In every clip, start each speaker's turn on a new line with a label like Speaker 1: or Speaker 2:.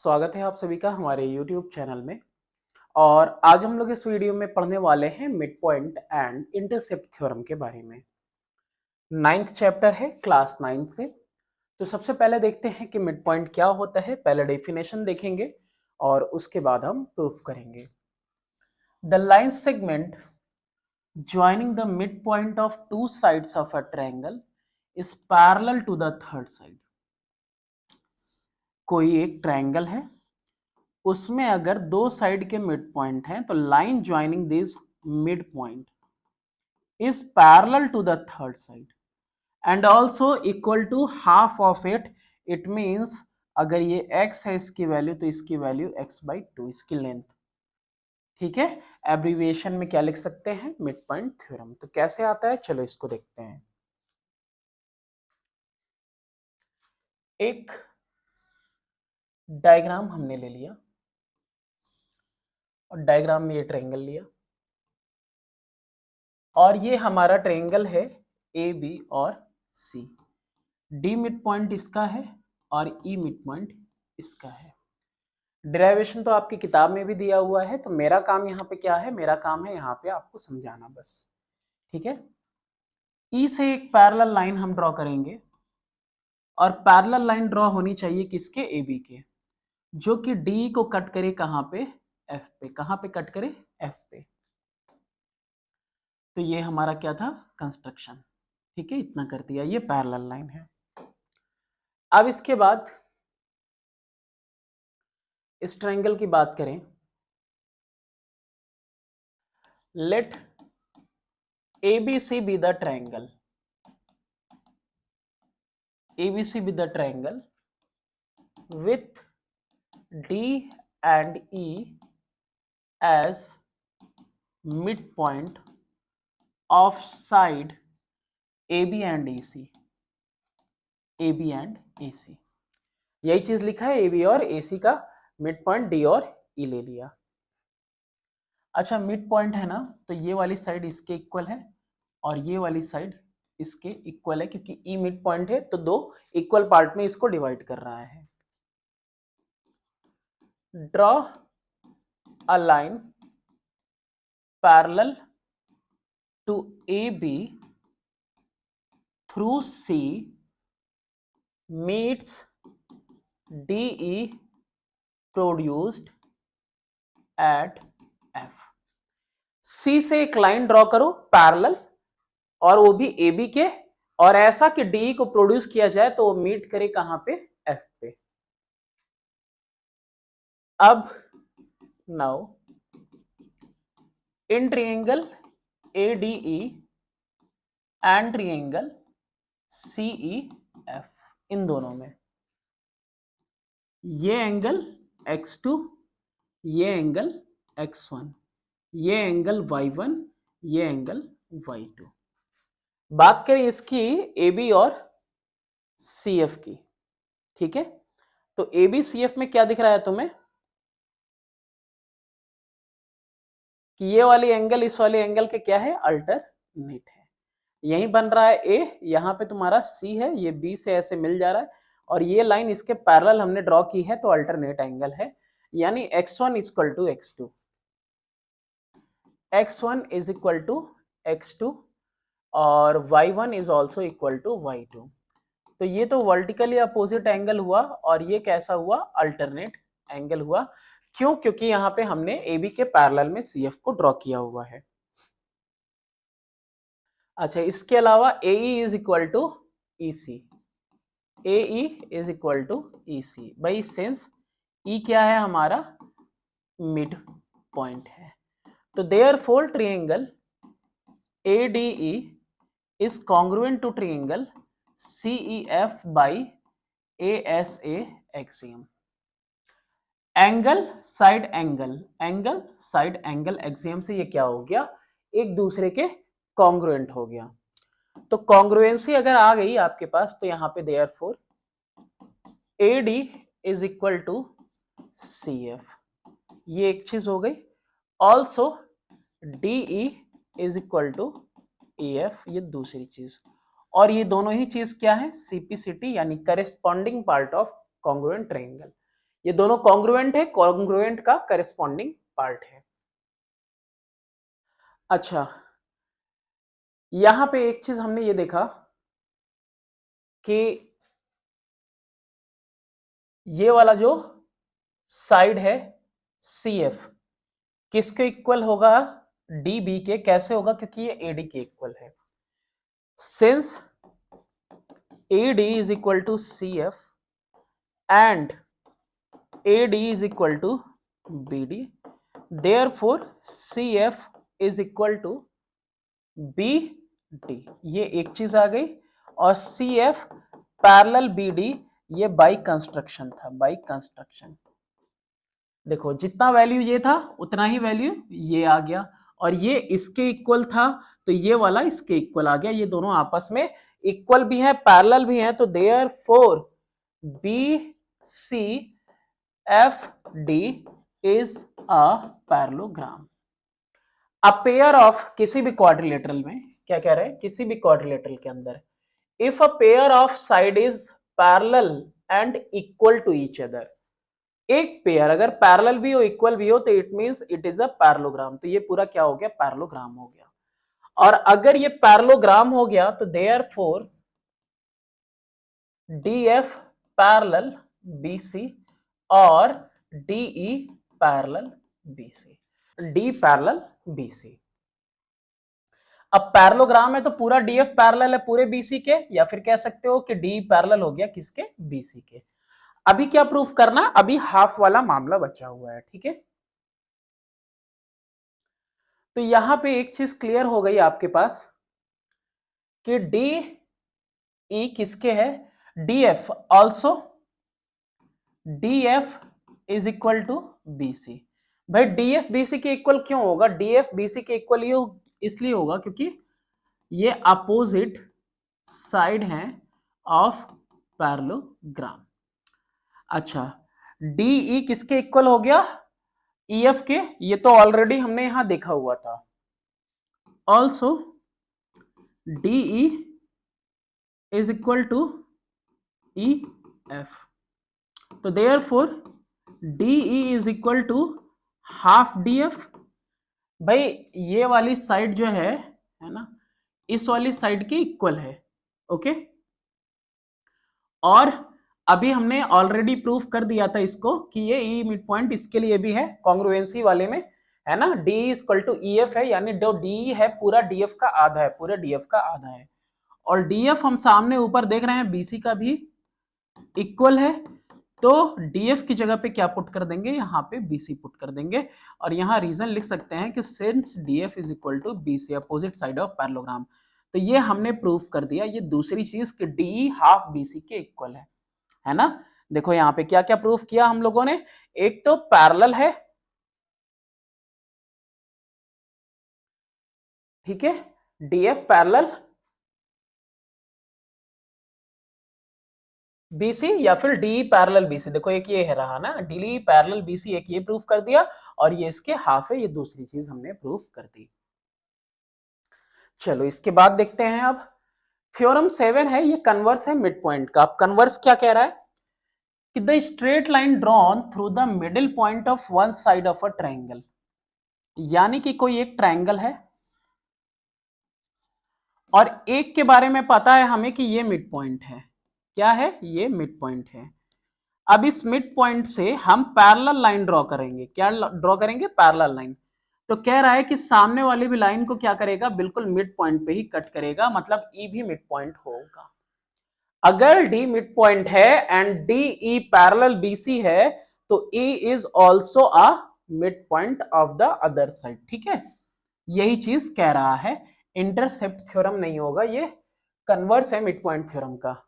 Speaker 1: स्वागत है आप सभी का हमारे YouTube चैनल में। और आज हम लोग इस वीडियो में पढ़ने वाले हैं mid point and intercept theorem के बारे में। 9th चैप्टर है क्लास 9 से। तो सबसे पहले देखते हैं कि मिड पॉइंट क्या होता है। पहले डेफिनेशन देखेंगे और उसके बाद हम प्रूफ करेंगे। The line segment joining the midpoint of two sides of a triangle is parallel to the third side। कोई एक ट्रायंगल है, उसमें अगर दो साइड के मिड पॉइंट हैं तो line joining this mid point is parallel to the third side and also equal to half of it. It means अगर ये x है इसकी वैल्यू तो इसकी वैल्यू x/2 इसकी लेंथ। ठीक है, एब्रीविएशन में क्या लिख सकते हैं, मिड पॉइंट थ्योरम। तो कैसे आता है, चलो इसको देखते हैं। एक डायग्राम हमने ले लिया और डायग्राम में ये ट्रायंगल लिया और ये हमारा ट्रायंगल है ए बी और सी। डी मिड पॉइंट इसका है और ई मिड पॉइंट इसका है। डेरिवेशन तो आपकी किताब में भी दिया हुआ है, तो मेरा काम यहाँ पे क्या है, मेरा काम है यहाँ पे आपको समझाना बस। ठीक है, ई से एक पैरेलल लाइन हम ड्रॉ करेंगे और पैरेलल लाइन ड्रॉ होनी चाहिए किसके, ए बी के, जो कि डी को कट करे कहाँ पे, एफ पे। कहाँ पे कट करे, एफ पे। तो ये हमारा क्या था, कंस्ट्रक्शन। ठीक है, इतना कर दिया, ये पैरेलल लाइन है। अब इसके बाद इस ट्रायंगल की बात करें, late ABC be the triangle, ABC be the triangle with D and E as midpoint of side AB and AC, AB and AC। यही चीज लिखा है, AB और AC का मिड पॉइंट D और E ले लिया। अच्छा, मिड पॉइंट है ना, तो ये वाली साइड इसके इक्वल है और ये वाली साइड इसके इक्वल है, क्योंकि ई मिड पॉइंट है तो दो इक्वल पार्ट में इसको डिवाइड कर रहा है। Draw a line parallel to A B through C meets D E produced at F. C से एक लाइन ड्रॉ करो पैरेलल, और वो भी ए बी के, और ऐसा कि डी को प्रोड्यूस किया जाए तो वो मीट करे कहां पे, एफ पे। अब now in triangle ADE and triangle CEF, इन दोनों में ये एंगल x2, ये एंगल x1, ये एंगल y1, ये एंगल y2। बात करें इसकी AB और CF की। ठीक है, तो AB CF में क्या दिख रहा है तुम्हें, कि ये वाली एंगल इस वाले एंगल के क्या है, अल्टरनेट है। यही बन रहा है A, यहाँ पे तुम्हारा C है, ये B से ऐसे मिल जा रहा है और ये लाइन इसके पैरेलल हमने ड्रॉ की है, तो अल्टरनेट एंगल है। यानी x1 equal to x2, x1 is equal to x2 और y1 is also equal to y2। तो ये तो वर्टिकली अपोजिट एंगल हुआ और ये कैसा हुआ, अल्टरनेट एंगल हुआ। क्यों, क्योंकि यहाँ पे हमने AB के पैरेलल में CF को ड्रॉ किया हुआ है। अच्छा, इसके अलावा AE is equal to EC, AE is equal to EC। By sense E क्या है, हमारा मिड पॉइंट है। तो therefore triangle ADE is congruent to triangle CEF by ASA axiom. Angle side angle, angle side angle axiom से ये क्या हो गया, एक दूसरे के कॉन्ग्रुएंट हो गया। तो कॉन्ग्रुएंसी अगर आ गई आपके पास, तो यहाँ पे therefore AD is equal to CF, ये एक चीज हो गई। Also DE is equal to EF, ये दूसरी चीज। और ये दोनों ही चीज क्या है, CPCT यानी corresponding part of congruent triangle. ये दोनों कॉन्ग्रुएंट है, कॉन्ग्रुएंट का करेस्पॉन्डिंग पार्ट है। अच्छा, यहां पे एक चीज हमने ये देखा कि ये वाला जो साइड है CF किसके इक्वल होगा, DB के। कैसे होगा, क्योंकि ये AD के इक्वल है। Since AD is equal to CF and AD is equal to BD, therefore CF is equal to BD। ये एक चीज आ गई। और CF पैरेलल BD, ये बाई कंस्ट्रक्शन था, बाई कंस्ट्रक्शन। देखो जितना वैल्यू ये था उतना ही वैल्यू ये आ गया, और ये इसके इक्वल था तो ये वाला इसके इक्वल आ गया। ये दोनों आपस में इक्वल भी है, पैरेलल भी है, तो therefore BCFD is a parallelogram. A pair of, किसी भी क्वाड्रिलेटरल में क्या कह रहे हैं, किसी भी क्वाड्रिलेटरल के अंदर if a pair of side is parallel and equal to each other, एक पेयर अगर पैरेलल भी हो इक्वल भी हो तो it means it is a parallelogram. तो ये पूरा क्या हो गया, पैरेललोग्राम हो गया। और अगर ये पैरेललोग्राम हो गया तो देयरफॉर DF पैरेलल BC और DE parallel BC, D parallel BC। अब पैरेललोग्राम है तो पूरा DF पैरेलल है पूरे BC के, या फिर कह सकते हो कि D पैरेलल हो गया किसके, BC के। अभी क्या प्रूफ करना, अभी हाफ वाला मामला बचा हुआ है, ठीक है। तो यहां पे एक चीज क्लियर हो गई आपके पास कि DE किसके है, DF also DF is equal to BC। भाई DF BC के इक्वल क्यों होगा, DF BC के इक्वल ये इसलिए होगा क्योंकि ये अपोजिट साइड है ऑफ पैरेललोग्राम। अच्छा, DE किसके इक्वल हो गया, EF के, ये तो ऑलरेडी हमने यहां देखा हुआ था। Also DE is equal to EF, तो therefore DE is equal to half DF। भाई ये वाली साइड जो है ना, इस वाली साइड के इक्वल है, ओके। और अभी हमने ऑलरेडी प्रूफ कर दिया था इसको कि ये ई मिड पॉइंट इसके लिए भी है, कॉन्ग्रुएंसी वाले में है ना। D इक्वल टू EF है, यानी जो D है पूरा DF का आधा है, पूरे DF का आधा है। और DF हम सामने ऊपर देख रहे हैं BC का भी इक्वल है, तो DF की जगह पे क्या पुट कर देंगे, यहाँ पे BC पुट कर देंगे। और यहाँ रीजन लिख सकते हैं कि since DF is equal to BC opposite side of parallelogram. तो ये हमने प्रूफ कर दिया। ये दूसरी चीज कि DE हाफ BC के इक्वल है ना। देखो यहाँ पे क्या क्या प्रूफ किया हम लोगों ने, एक तो पैरेलल है, ठीक है, DF पैरेलल BC या फिर DE पैरेलल BC। देखो एक ये है रहा ना, DE पैरेलल BC, एक ये प्रूफ कर दिया, और ये इसके हाफ है, ये दूसरी चीज हमने प्रूफ कर दी। चलो इसके बाद देखते हैं अब थ्योरम 7 है, ये कन्वर्स है मिड पॉइंट का। अब कन्वर्स क्या कह रहा है कि the straight line drawn through the middle point of one side of a triangle, यानी कि कोई एक ट्रायंगल है और एक के बारे में पता है हमें कि ये मिड पॉइंट है। क्या है, ये मिड पॉइंट है। अब इस मिड पॉइंट से हम पैरेलल लाइन ड्रॉ करेंगे। क्या ड्रॉ करेंगे, पैरेलल लाइन। तो कह रहा है कि सामने वाली भी लाइन को क्या करेगा, बिल्कुल मिड पॉइंट पे ही कट करेगा, मतलब E भी मिड पॉइंट होगा। अगर D मिड पॉइंट है एंड DE पैरेलल BC है तो E is also a mid point of the other side, ठीक है। यही चीज कह रहा है, इंटरसेप्ट थ्योरम नहीं होगा, ये कन्वर्स है मिड पॉइंट थ्योरम का।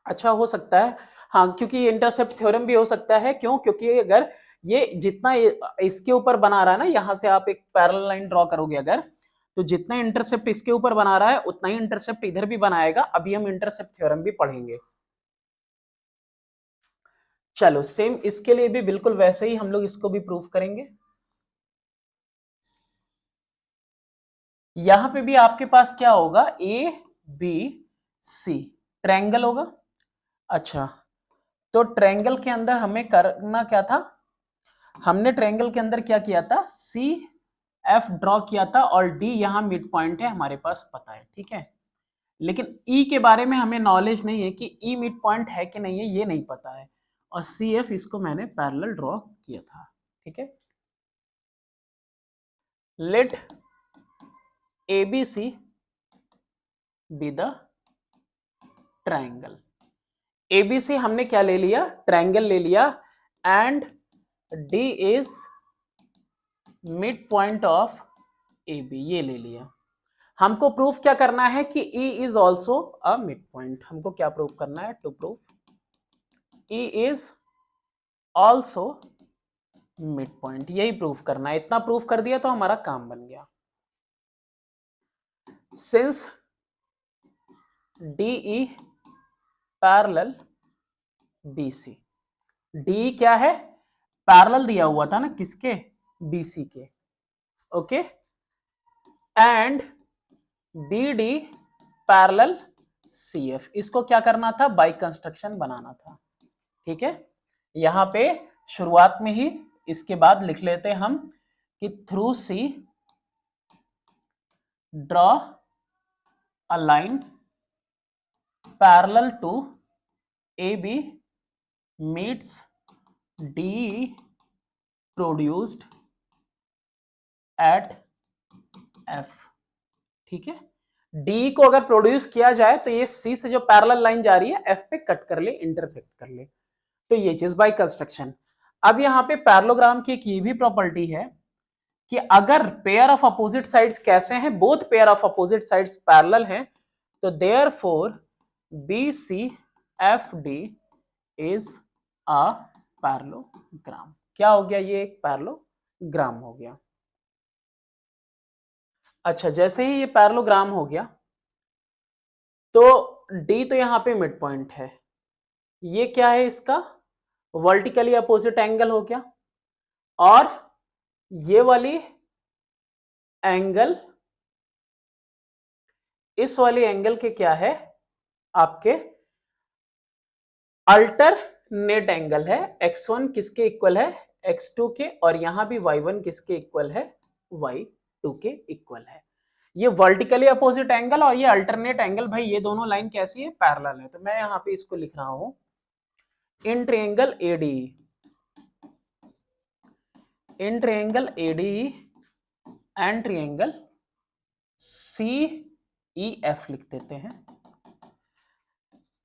Speaker 1: अच्छा हो सकता है, हाँ, क्योंकि इंटरसेप्ट थ्योरम भी हो सकता है। क्यों, क्योंकि अगर ये जितना इसके ऊपर बना रहा है ना, यहां से आप एक पैरेलल लाइन ड्रॉ करोगे अगर, तो जितना इंटरसेप्ट इसके ऊपर बना रहा है उतना ही इंटरसेप्ट इधर भी बनाएगा। अभी हम इंटरसेप्ट थ्योरम भी पढ़ेंगे। चलो सेम इसके लिए भी बिल्कुल वैसे ही हम लोग इसको भी प्रूफ करेंगे। यहां पे भी आपके पास क्या होगा, A B C ट्रायंगल होगा। अच्छा, तो ट्रायंगल के अंदर हमें करना क्या था, हमने ट्रायंगल के अंदर क्या किया था, सी एफ ड्रॉ किया था और डी यहां मिड पॉइंट है हमारे पास पता है, ठीक है। लेकिन ई के बारे में हमें नॉलेज नहीं है कि ई मिड पॉइंट है कि नहीं है, ये नहीं पता है। और सी एफ इसको मैंने पैरेलल ड्रॉ किया था, ठीक है। Let A B C be the triangle. ABC हमने क्या ले लिया, ट्रायंगल ले लिया, and D is mid point of A B, ये ले लिया। हमको प्रूफ क्या करना है कि E is also a mid point. हमको क्या प्रूफ करना है, to proof E is also mid point, यही प्रूफ करना है। इतना प्रूफ कर दिया तो हमारा काम बन गया। Since D E parallel B C, D क्या है, पैरेलल दिया हुआ था ना किसके, बीसी के, okay. And B D parallel C F, इसको क्या करना था, बाई कंस्ट्रक्शन बनाना था, ठीक है। यहां पे शुरुआत में ही इसके बाद लिख लेते हम कि through C draw a line parallel to A B meets D produced at F, ठीक है। डी को अगर प्रोड्यूस किया जाए तो ये सी से जो पैरेलल लाइन जा रही है एफ पे कट कर ले, इंटरसेक्ट कर ले, तो ये चीज बाय कंस्ट्रक्शन। अब यहाँ पे पैरेललोग्राम की एक ये भी प्रॉपर्टी है कि अगर पेयर ऑफ अपोजिट साइड्स कैसे हैं, both pair of opposite sides parallel हैं, तो therefore B C F D is a parallelogram. क्या हो गया, ये एक पैरेललोग्राम हो गया। अच्छा, जैसे ही ये पैरेललोग्राम हो गया तो डी तो यहां पे मिड पॉइंट है, ये क्या है, इसका वर्टिकली अपोजिट एंगल हो गया, और ये वाली एंगल इस वाली एंगल के क्या है, आपके अल्टरनेट एंगल है। x1 किसके इक्वल है, x2 के, और यहां भी y1 किसके इक्वल है, y2 के इक्वल है। ये वर्टिकली अपोजिट एंगल और ये अल्टरनेट एंगल, भाई ये दोनों लाइन कैसी है, पैरेलल है। तो मैं यहां पे इसको लिख रहा हूं in triangle AD, in triangle AD and triangle C E F लिख देते हैं।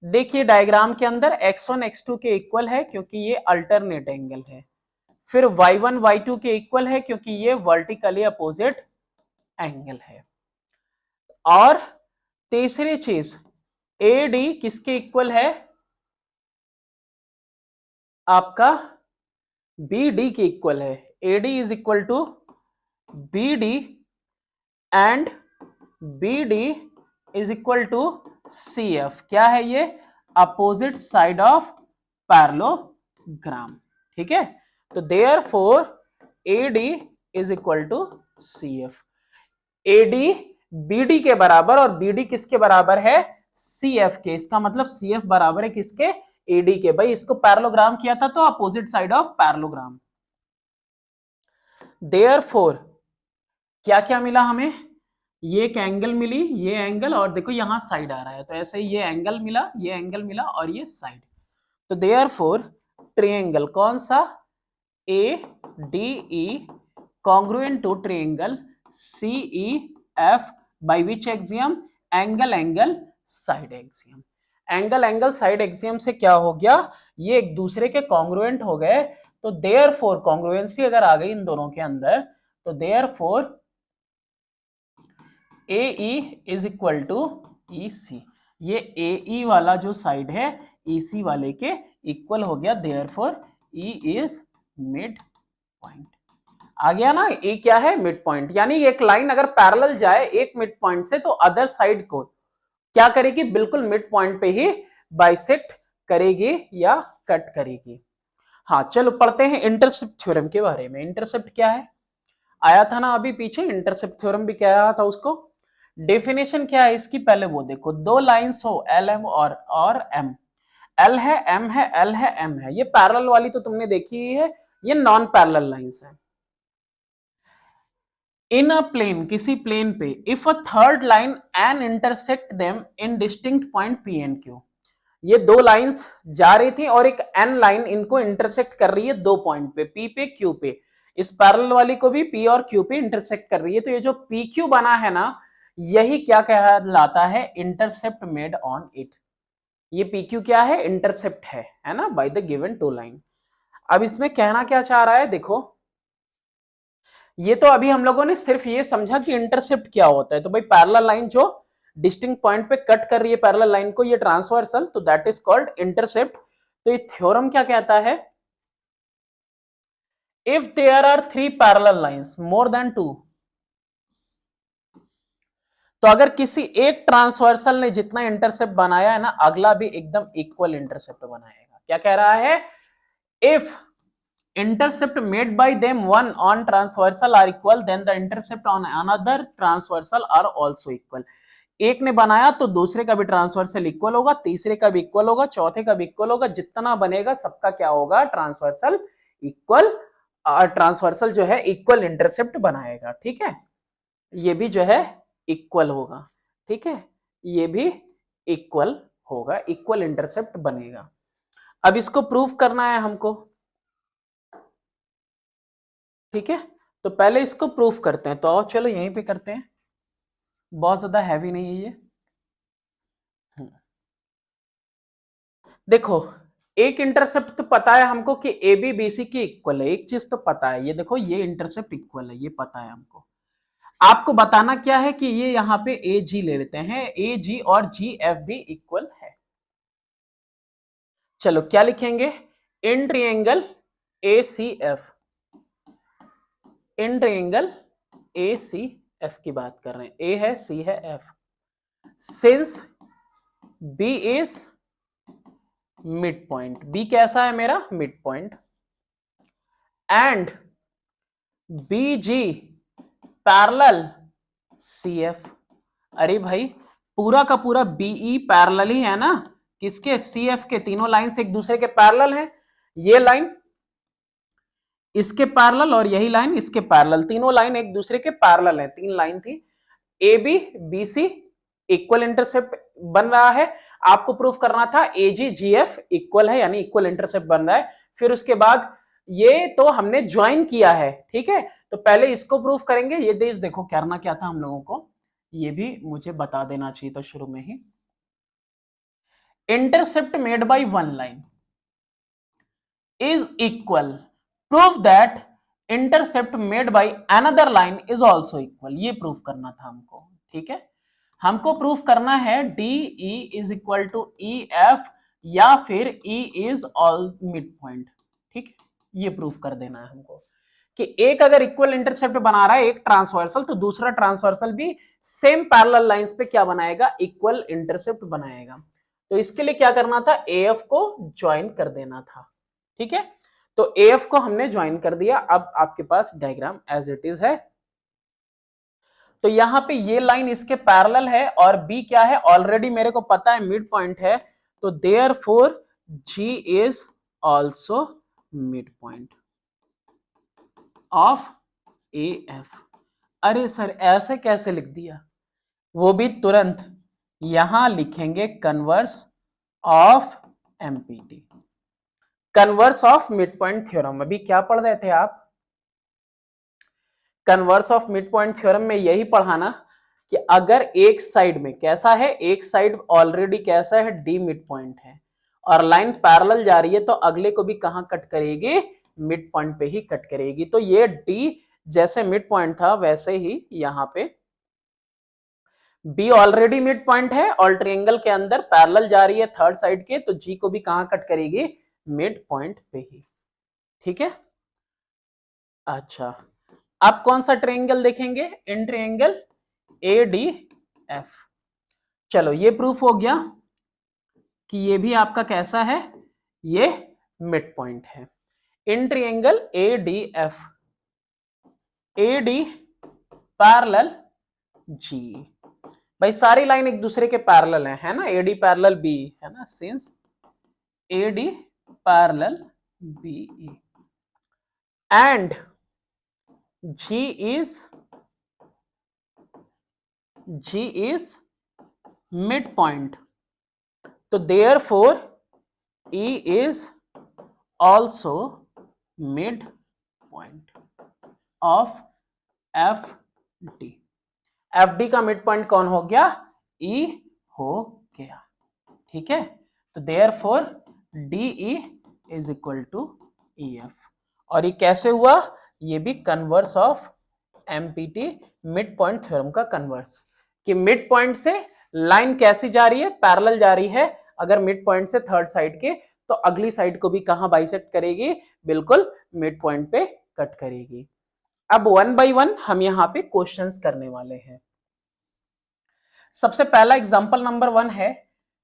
Speaker 1: देखिए डायग्राम के अंदर x1 x2 के इक्वल है क्योंकि ये अल्टरनेट एंगल है, फिर y1 y2 के इक्वल है क्योंकि ये वर्टिकली अपोजिट एंगल है, और तीसरी चीज ए डी किसके इक्वल है, आपका बी डी के इक्वल है। A D is equal to B D and B D is equal to C F. क्या है ये, अपोजिट साइड ऑफ पैरेललोग्राम, ठीक है। तो therefore A D is equal to C F. A D B D के बराबर और B D किसके बराबर है, सी एफ के। इसका मतलब सी एफ बराबर है किसके, ए डी के। भाई इसको पैरेललोग्राम किया था तो opposite side of parallelogram. Therefore क्या क्या मिला हमें, ये एक एंगल मिली, ये एंगल, और देखो यहां साइड आ रहा है, तो ऐसे ही ये एंगल मिला, ये एंगल मिला, और ये साइड। तो देयरफॉर ट्रायंगल कौन सा, A D E congruent to triangle C E F by which axiom, angle angle side axiom. Angle angle side axiom से क्या हो गया, ये एक दूसरे के कॉन्ग्रुएंट हो गए। तो देयरफॉर कॉन्ग्रुएंसी अगर आ गई इन दोनों के अंदर, तो therefore A E is equal to E C, ये ए ई वाला जो साइड है ई सी वाले के इक्वल हो गया। Therefore E is mid point. आ गया ना, ए क्या है, मिड पॉइंट। यानी एक लाइन अगर पैरेलल जाए एक मिड पॉइंट से तो अदर साइड को क्या करेगी, बिल्कुल मिड पॉइंट पे ही बाइसेक्ट करेगी या कट करेगी। हाँ चलो पढ़ते हैं इंटरसेप्ट थ्योरम के बारे में। इंटरसेप्ट क्या है, आया था ना अभी पीछे, इंटरसेप्ट थ्योरम भी क्या आया था, उसको डेफिनेशन क्या है इसकी, पहले वो देखो। दो लाइंस हो एल एम और एम, एल है, एम है, एल है, एम है। ये पैरेलल वाली तो तुमने देखी ही है, ये नॉन पैरेलल लाइंस है। इन अ प्लेन, किसी प्लेन पे, if a third line N intersect them in distinct point P and Q, ये दो लाइंस जा रही थी और एक एन लाइन इनको इंटरसेक्ट कर रही है दो पॉइंट पे, पी पे, क्यू पे। इस पैरेलल वाली को भी पी और क्यू पे इंटरसेक्ट कर रही है। तो ये जो पी क्यू बना है ना, यही क्या कहलाता है, इंटरसेप्ट मेड ऑन इट। ये पी क्यू क्या है, इंटरसेप्ट है ना, by the given two line. अब इसमें कहना क्या चाह रहा है, देखो ये तो अभी हम लोगों ने सिर्फ ये समझा कि इंटरसेप्ट क्या होता है। तो भाई पैरेलल लाइन जो डिस्टिंक्ट पॉइंट पे कट कर रही है पैरेलल लाइन को, ये ट्रांसवर्सल, तो दैट इज कॉल्ड इंटरसेप्ट। तो ये थ्योरम क्या कहता है, if there are three parallel lines more than two, तो अगर किसी एक ट्रांसवर्सल ने जितना इंटरसेप्ट बनाया है ना, अगला भी एकदम इक्वल इंटरसेप्ट बनाएगा। क्या कह रहा है, if intercept made by them one on transversal are equal, then the intercept on another transversal are also equal। एक ने बनाया तो दूसरे का भी ट्रांसवर्सल इक्वल होगा, तीसरे का भी इक्वल होगा, चौथे का भी इक्वल होगा, जितना बनेगा सबका क्या होगा, ट्रांसवर्सल इक्वल। ट्रांसवर्सल जो है इक्वल इंटरसेप्ट बनाएगा। ठीक है, ये भी जो है इक्वल होगा। ठीक है, ये भी इक्वल होगा, इक्वल इंटरसेप्ट बनेगा। अब इसको प्रूफ करना है हमको। ठीक है, तो पहले इसको प्रूफ करते हैं। तो आओ चलो यहीं पे करते हैं, बहुत ज्यादा हैवी नहीं है ये। देखो एक इंटरसेप्ट तो पता है हमको कि ए बी बी सी की इक्वल है, एक चीज तो पता है, ये देखो ये इंटरसेप्ट इक्वल है, ये पता है हमको। आपको बताना क्या है कि ये यहाँ पे ए जी ले लेते हैं, ए जी और जी एफ भी इक्वल है। चलो क्या लिखेंगे, in triangle A C F, in triangle A C F की बात कर रहे हैं, ए है, सी है, F. Since B is mid point, B कैसा है मेरा, mid point, and B G parallel C F. अरे भाई पूरा का पूरा बीई पैरेलल ही है ना, किसके, सी एफ के। तीनों लाइन से एक दूसरे के पैरेलल है, ये लाइन इसके पैरेलल और यही लाइन इसके पैरेलल, तीनों लाइन एक दूसरे के पैरेलल है। तीन लाइन थी, A B B C equal intercept बन रहा है। आपको प्रूफ करना था ए जी जी एफ इक्वल है, यानी इक्वल इंटरसेप्ट बन रहा है। फिर उसके बाद ये तो हमने ज्वाइन किया है। ठीक है, तो पहले इसको प्रूफ करेंगे। ये देश देखो करना क्या था हम लोगों को, ये भी मुझे बता देना चाहिए था शुरू में ही। Intercept made by one line is equal, proof that intercept made by another line is also equal, ये प्रूफ करना था हमको। ठीक है, हमको प्रूफ करना है D E is equal to E F या फिर E is all mid point. ठीक है, ये प्रूफ कर देना है हमको कि एक अगर इक्वल इंटरसेप्ट बना रहा है एक ट्रांसवर्सल, तो दूसरा ट्रांसवर्सल भी सेम पैरेलल लाइंस पे क्या बनाएगा, इक्वल इंटरसेप्ट बनाएगा। तो इसके लिए क्या करना था, एएफ को ज्वाइन कर देना था। ठीक है, तो एएफ को हमने ज्वाइन कर दिया। अब आपके पास डायग्राम एज इट इज है। तो यहां पे ये लाइन इसके पैरेलल है और बी क्या है, ऑलरेडी मेरे को पता है मिड पॉइंट है, तो therefore G is also mid point of A F. अरे सर ऐसे कैसे लिख दिया, वो भी तुरंत, यहां लिखेंगे converse of MPT, converse of mid point theorem. अभी क्या पढ़ रहे थे आप, converse of mid point theorem में यही पढ़ाना कि अगर एक साइड में कैसा है, एक साइड ऑलरेडी कैसा है, डी मिड पॉइंट है और लाइन पैरेलल जा रही है, तो अगले को भी कहां कट करेगी, मिड पॉइंट पे ही कट करेगी। तो ये डी जैसे मिड पॉइंट था वैसे ही यहां पे बी ऑलरेडी मिड पॉइंट है और ट्रायंगल के अंदर पैरेलल जा रही है थर्ड साइड के, तो जी को भी कहां कट करेगी, मिड पॉइंट पे ही। ठीक है, अच्छा आप कौन सा ट्रायंगल देखेंगे, इन ट्रायंगल ए डी एफ। चलो ये प्रूफ हो गया कि ये भी आपका कैसा है, ये मिड पॉइंट है। In triangle A D F, A D parallel G, भाई सारी लाइन एक दूसरे के पैरेलल है ना, ए डी पैरेलल बी है ना, since AD parallel BE and G is midpoint. तो therefore E is also midpoint of FD. FD का मिड पॉइंट कौन हो गया? E हो गया। ठीक है, तो therefore DE is equal to EF। और ये कैसे हुआ? ये भी converse of MPT mid point theorem का कन्वर्स, कि मिड पॉइंट से लाइन कैसी जा रही है? पैरेलल जा रही है। अगर मिड पॉइंट से थर्ड साइड के, तो अगली साइड को भी कहां बाइसेक्ट करेगी? बिल्कुल मिड पॉइंट पे कट करेगी। अब वन बाय वन हम यहां पे क्वेश्चंस करने वाले हैं। सबसे पहला एग्जांपल नंबर 1 है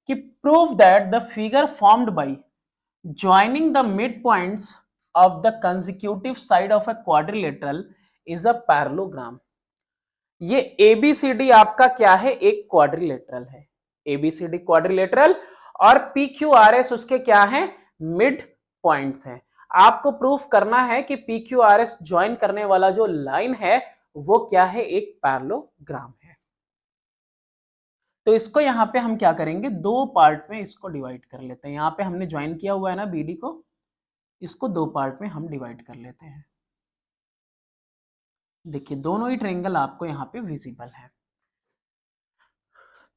Speaker 1: कि prove that the figure formed by joining the mid points of the consecutive side of a quadrilateral is a parallelogram. ये एबीसीडी आपका क्या है? एक क्वाड्रिलेटरल है। एबीसीडी क्वाड्रिलेटरल और पीक्यूआरएस उसके क्या है? मिड पॉइंट्स हैं। आपको प्रूफ करना है कि पीक्यूआरएस ज्वाइन करने वाला जो लाइन है वो क्या है? एक पैरेललोग्राम है। तो इसको यहां पे हम क्या करेंगे? दो पार्ट में इसको डिवाइड कर लेते हैं। यहां पे हमने ज्वाइन किया हुआ है ना बीडी को, इसको दो पार्ट में हम डिवाइड कर लेते हैं। देखिए दोनों ही ट्रायंगल आपको यहाँ पे विजिबल है।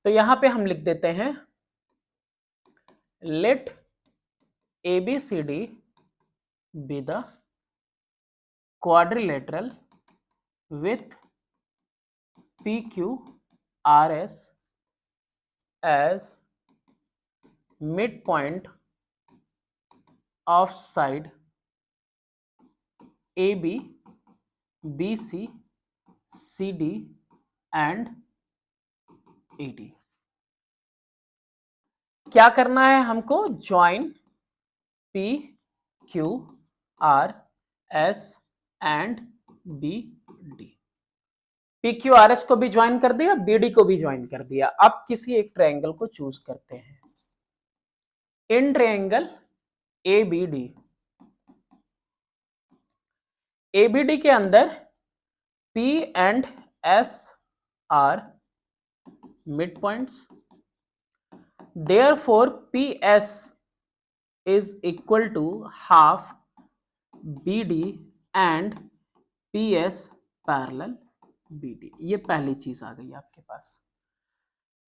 Speaker 1: तो यहां पे हम लिख देते हैं late ABCD be the quadrilateral with PQRS as midpoint of side AB, BC, CD and AD। क्या करना है हमको? Join PQRS and BD। PQRS को भी ज्वाइन कर दिया, BD को भी ज्वाइन कर दिया। अब किसी एक ट्रायंगल को चूज करते हैं। इन ट्रायंगल ABD के अंदर P and S are mid points, therefore PS is equal to half BD and PS parallel BD। ये पहली चीज आ गई आपके पास।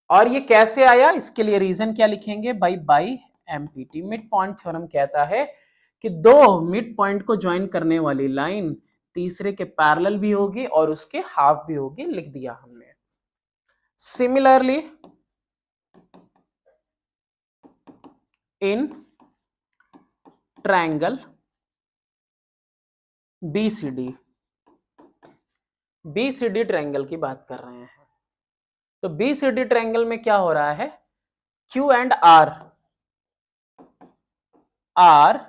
Speaker 1: और ये कैसे आया? इसके लिए रीजन क्या लिखेंगे? By MPT। Mid point theorem कहता है कि दो मिड पॉइंट को ज्वाइन करने वाली लाइन तीसरे के पैरेलल भी होगी और उसके हाफ भी होगी, लिख दिया हमने। Similarly in triangle BCD triangle की बात कर रहे हैं। तो BCD ट्रायंगल में क्या हो रहा है? Q and R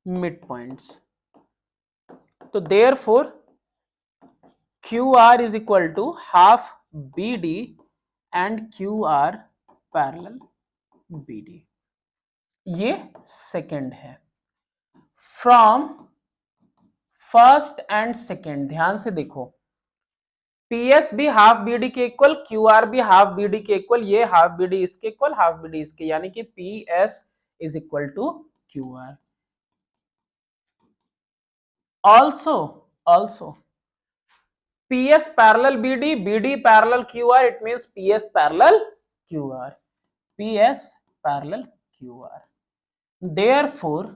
Speaker 1: mid points. तो therefore QR is equal to half BD and QR parallel BD। ये सेकंड है। फ्रॉम फर्स्ट एंड सेकंड ध्यान से देखो, PS भी हाफ BD के इक्वल, QR भी हाफ BD के इक्वल, ये हाफ BD इसके इक्वल, हाफ BD इसके, यानी कि PS is equal to QR। also PS parallel BD, BD parallel QR, it means PS parallel QR, PS parallel QR, therefore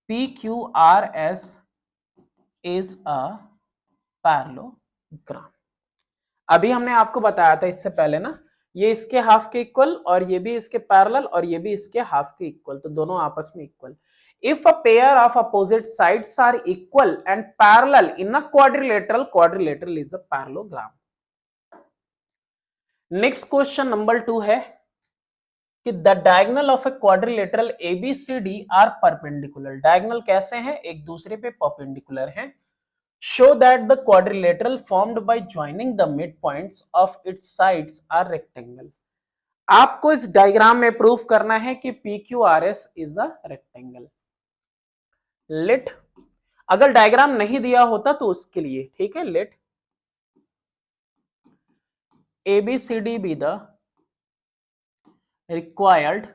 Speaker 1: PQRS is a parallelogram। अभी हमने आपको बताया था इससे पहले ना, ये इसके हाफ के इक्वल और ये भी इसके पैरेलल और ये भी इसके हाफ के इक्वल, तो दोनों आपस में equal. If a pair of opposite sides are equal and parallel in a quadrilateral is a parallelogram। Next question number 2 है कि the diagonal of a quadrilateral ABCD are perpendicular। diagonal कैसे हैं? एक दूसरे पे perpendicular हैं। Show that the quadrilateral formed by joining the midpoints of its sides are rectangle। आपको इस डायग्राम में प्रूफ करना है कि P Q R S is a rectangle. Let, अगर डायग्राम नहीं दिया होता तो उसके लिए ठीक है, let ABCD be the required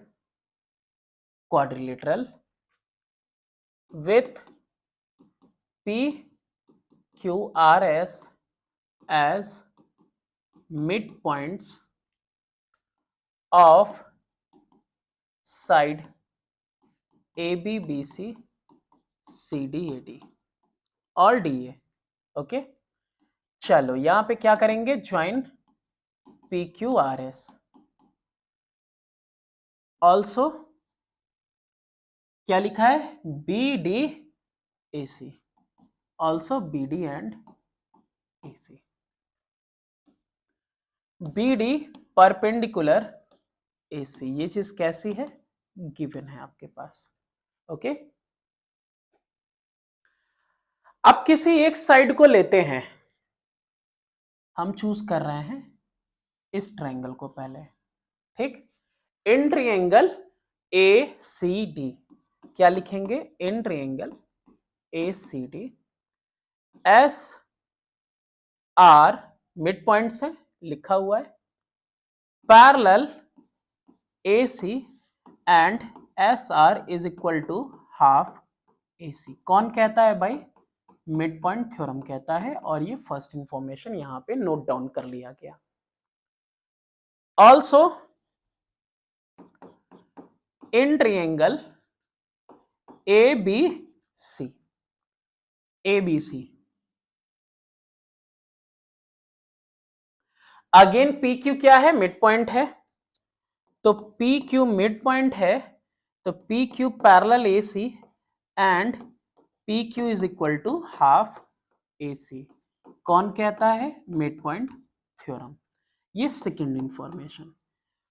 Speaker 1: quadrilateral with PQRS as midpoints of side ABBC CDAD और DA। ओके, चलो यहां पे क्या करेंगे, ज्वाइन PQRS ऑल्सो क्या लिखा है, BDAC also BD and AC। BD perpendicular AC, ये चीज कैसी है, गिवन है आपके पास। ओके, अब किसी एक साइड को लेते हैं, हम चूज कर रहे हैं इस ट्रायंगल को पहले, ठीक, इन ट्रायंगल ACD क्या लिखेंगे, in triangle ACD SR mid points है लिखा हुआ है, parallel AC and SR is equal to half AC। कौन कहता है भाई, मिड पॉइंट थ्योरम कहता है, और ये फर्स्ट इंफॉर्मेशन यहां पे नोट डाउन कर लिया गया। Also in triangle ABC, ABC again PQ क्या है, मिड पॉइंट है, तो PQ मिड पॉइंट है, तो PQ parallel AC and PQ is equal to half AC। कौन कहता है, मिड पॉइंट थ्योरम। ये सेकेंड इंफॉर्मेशन।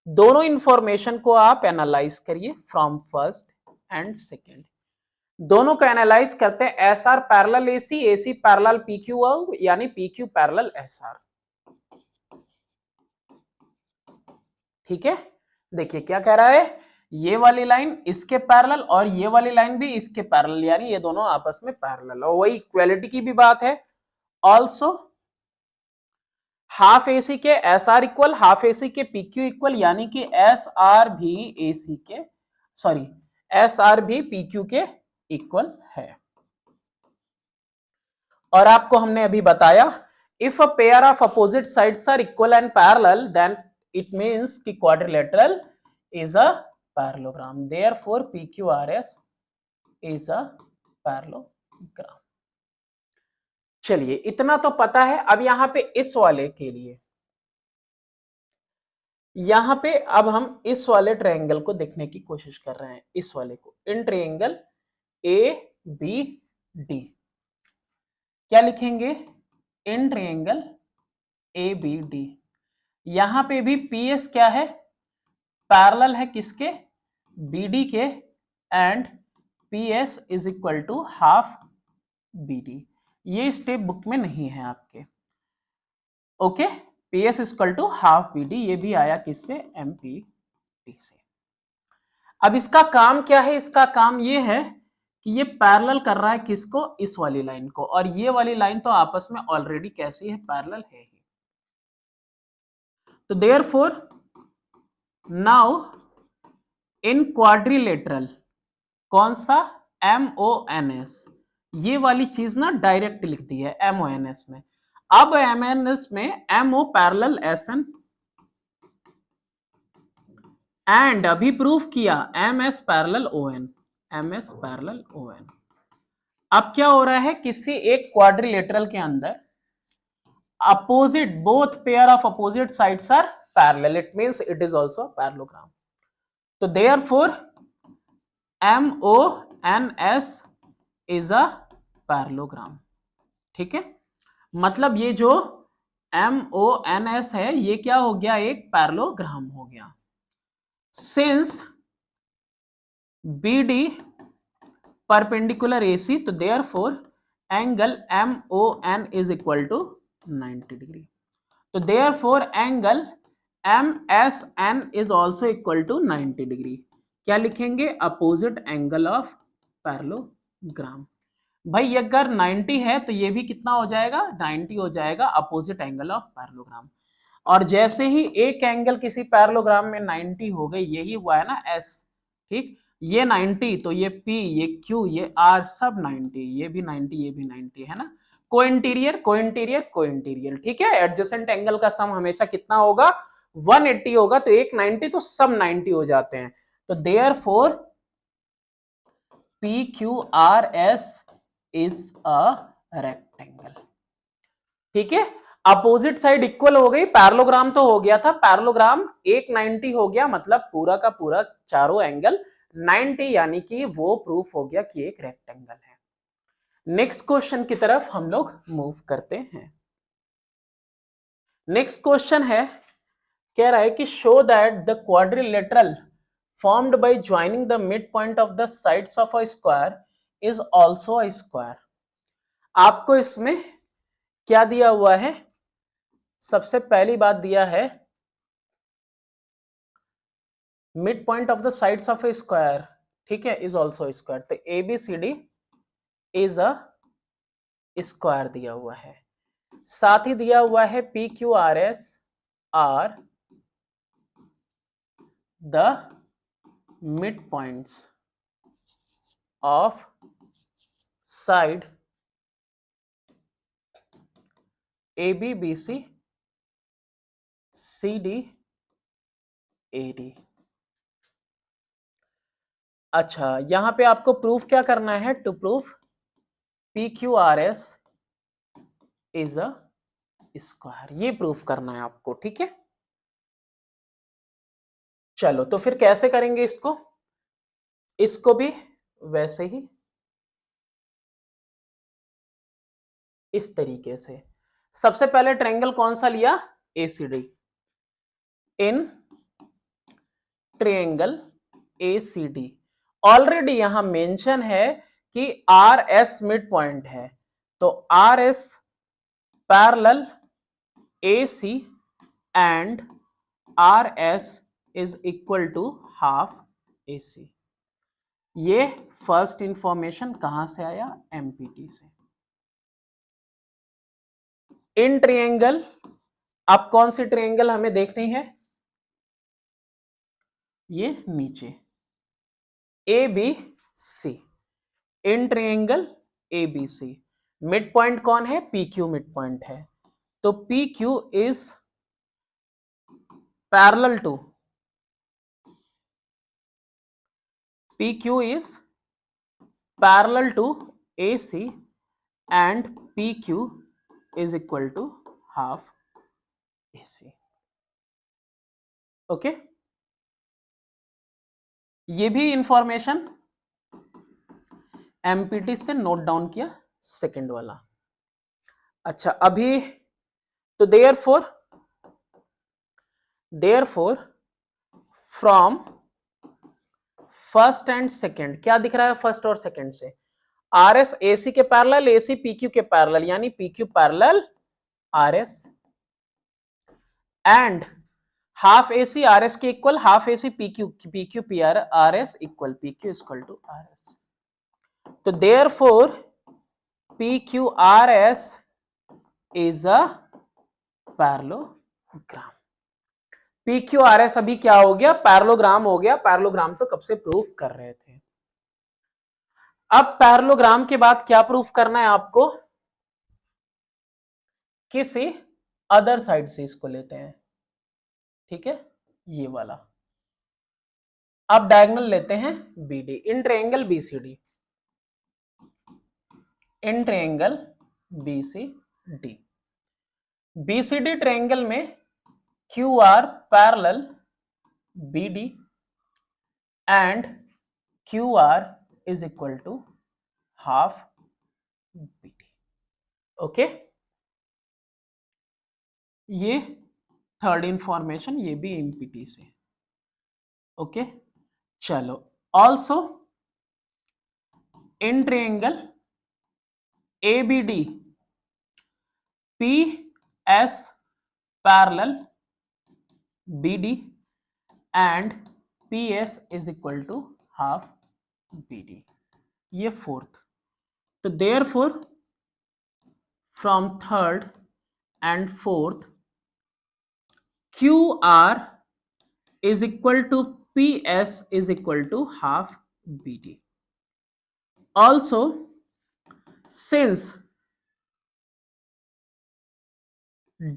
Speaker 1: दोनों इंफॉर्मेशन को आप एनालाइज करिए फ्रॉम फर्स्ट एंड सेकेंड। दोनों को एनालाइज करते हैं, SR parallel AC, AC parallel PQ यानी PQ पैरेलल SR। ठीक है, देखिए क्या कह रहा है, ये वाली लाइन इसके पैरेलल और ये वाली लाइन भी इसके पैरेलल, यानी ये दोनों आपस में पैरेलल, और वही इक्वालिटी की भी बात है। ऑल्सो हाफ AC के SR इक्वल, हाफ AC के PQ इक्वल, यानी कि SR भी AC के, सॉरी SR भी PQ के इक्वल है। और आपको हमने अभी बताया, if a pair of opposite sides are equal and parallel then it means कि quadrilateral is a parallelogram, therefore PQRS is a parallelogram. चलिए इतना तो पता है। अब यहां पे इस वाले के लिए, यहां पे अब हम इस वाले ट्रायंगल को देखने की कोशिश कर रहे हैं, इस वाले को, इन ट्रायंगल ABD क्या लिखेंगे, इन ट्रायंगल ABD। यहां पे भी PS क्या है, पैरेलल है किसके, BD के, and PS is equal to half BD। ये स्टेप बुक में नहीं है आपके। Okay, PS equal to half BD, ये भी आया किससे, MPT से। अब इसका काम क्या है, इसका काम ये है कि ये पैरेलल कर रहा है किसको, इस वाली लाइन को, और ये वाली लाइन तो आपस में ऑलरेडी कैसी है, पैरेलल है ही। तो देयरफॉर नाउ इन क्वाड्रिलेटरल, कौन सा, MONS, ये वाली चीज ना डायरेक्ट लिख दी है MONS में। अब MONS में MO पैरेलल SN एंड अभी प्रूफ किया MS parallel ON, MS parallel ON। अब क्या हो रहा है, किसी एक क्वाड्रिलेटरल के अंदर opposite, both pair of opposite sides are parallel, it means it is also parallelogram. तो therefore MONS is a parallelogram. ठीक है, मतलब ये जो MONS है ये क्या हो गया, एक पैरेललोग्राम हो गया। सिंस BD परपेंडिकुलर AC, तो therefore angle MON is equal to 90 degree. तो therefore angle M S N is also equal to 90 degree. क्या लिखेंगे? Opposite angle of parallelogram. भाई अगर 90 है तो ये भी कितना हो जाएगा? 90 हो जाएगा, अपोजिट एंगल ऑफ पैरेललोग्राम। और जैसे ही एक एंगल किसी पैरेललोग्राम में 90 हो गई, यही हुआ है ना एस, ठीक, ये 90 तो ये P, ये Q, ये R सब 90, ये भी 90, ये भी 90 है ना। को इंटीरियर को इंटीरियर को इंटीरियर, ठीक है। एडजेसेंट एंगल का सम हमेशा कितना होगा? 180 होगा, तो एक 90 तो सब 90 हो जाते हैं। तो therefore PQRS is a rectangle, ठीक है। अपोजिट साइड इक्वल हो गई, पैरेललोग्राम तो हो गया था, पैरेललोग्राम एक 90 हो गया, मतलब पूरा का पूरा चारों एंगल 90, यानी कि वो प्रूफ हो गया कि एक रेक्टेंगल है। नेक्स्ट क्वेश्चन की तरफ हम लोग मूव करते हैं। नेक्स्ट क्वेश्चन है, कह रहा है कि show that the quadrilateral formed by joining the midpoint of the sides of a square is also a square। आपको इसमें क्या दिया हुआ है? सबसे पहली बात दिया है mid point of the sides of a square, ठीक है, इज ऑल्सो स्क्वायर। तो ABCD इज अ स्क्वायर दिया हुआ है। साथ ही दिया हुआ है PQRS are the mid points of side ABBC CD AD। अच्छा, यहां पे आपको प्रूफ क्या करना है? To proof PQRS is a square, ये प्रूफ करना है आपको, ठीक है। चलो तो फिर कैसे करेंगे इसको? इसको भी वैसे ही, इस तरीके से। सबसे पहले ट्रायंगल कौन सा लिया? ACD। In triangle ACD already यहां मेंशन है कि RS मिड पॉइंट है, तो RS parallel AC and RS is equal to half AC। ये फर्स्ट इंफॉर्मेशन कहां से आया? MPT से। इन ट्रायंगल, अब कौन सी ट्रायंगल हमें देखनी है? ये नीचे ABC, in triangle ABC। Mid point कौन है? PQ मिड पॉइंट है, तो PQ is parallel to PQ is parallel to AC and PQ is equal to half AC। Okay, ये भी इंफॉर्मेशन MPT से नोट डाउन किया, सेकंड वाला। अच्छा, अभी तो therefore from first and second, क्या दिख रहा है फर्स्ट और सेकंड से? RS AC के पैरेलल, AC PQ के पैरेलल, यानी PQ parallel RS and half AC RS के equal, half AC PQ PR RS equal, PQ equal to RS। तो therefore PQRS is a parallelogram. PQRS अभी क्या हो गया? पैरेललोग्राम हो गया। पैरेललोग्राम तो कब से प्रूफ कर रहे थे। अब पैरेललोग्राम के बाद क्या प्रूफ करना है आपको? किसी अदर साइड से इसको लेते हैं, ठीक है, ये वाला। अब डायगोनल लेते हैं BD in triangle BCD, in triangle BCD। BCD triangle में QR parallel BD and QR is equal to half BD। Okay, ये थर्ड इंफॉर्मेशन, ये भी MPT से। ओके, चलो also in triangle ABD PS parallel B D and P S is equal to half B D, ये fourth. तो therefore from third and fourth Q R is equal to PS is equal to half BD. Also, since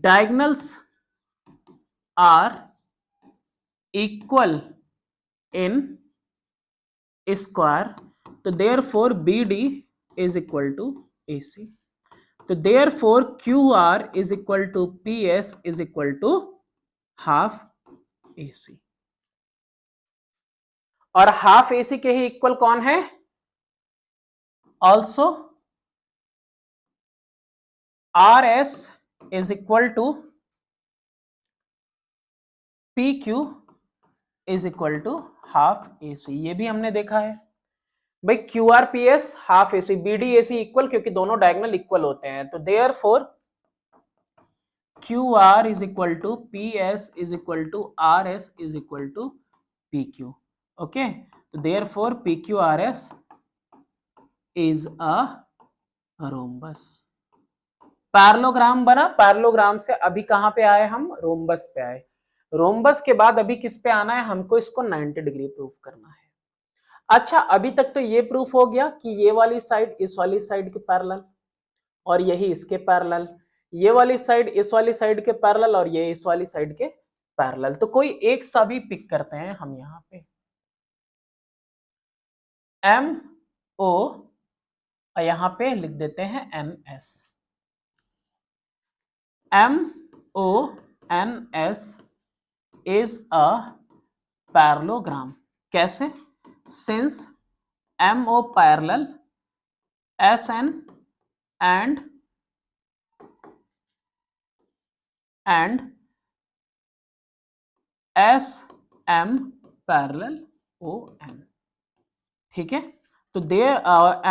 Speaker 1: diagonals are equal in square, तो therefore BD is equal to AC. तो therefore QR is equal to PS is equal to half AC. और half AC के ही equal कौन है? Also RS is equal to PQ is equal to half AC, ये भी हमने देखा है भाई। QRPS half AC, BDAC equal, क्योंकि दोनों डायगोनल इक्वल होते हैं। तो therefore QR is equal to PS is equal to RS is equal to PQ. Okay, तो therefore PQRS is a rhombus. Parallelogram बना, पैरेललोग्राम से अभी कहां पे आए हम? रोम्बस पे आए। रोम्बस के बाद अभी किस पे आना है हमको? इसको 90 डिग्री प्रूफ करना है। अच्छा, अभी तक तो ये प्रूफ हो गया कि ये वाली साइड इस वाली साइड के पैरेलल और यही इसके पैरेलल, ये वाली साइड इस वाली साइड के पैरेलल और ये इस वाली साइड के पैरेलल। तो कोई एक सा भी पिक करते हैं हम यहां पे, एम ओ, यहां पे लिख देते हैं N S. M O N S is a parallelogram. कैसे? Since M O parallel S N and SM parallel ON, ठीक है। तो there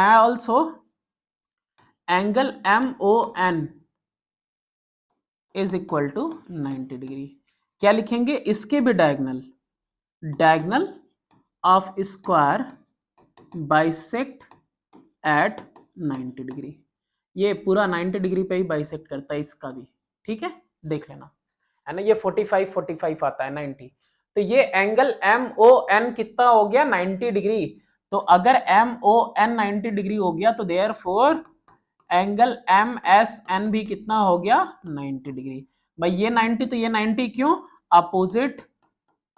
Speaker 1: also angle MON is equal to 90 degree. क्या लिखेंगे? इसके भी diagonal of square bisect at 90 degree. ये पूरा 90 डिग्री पे ही बाइसेक्ट करता है, इसका भी, ठीक है, देख लेना, है ना। ये 45 आता है 90। तो ये एंगल MON कितना हो गया? 90 डिग्री। तो अगर MON 90 डिग्री हो गया तो देयरफॉर एंगल MSN भी कितना हो गया? 90 डिग्री। भाई ये 90 तो ये 90 क्यों? Opposite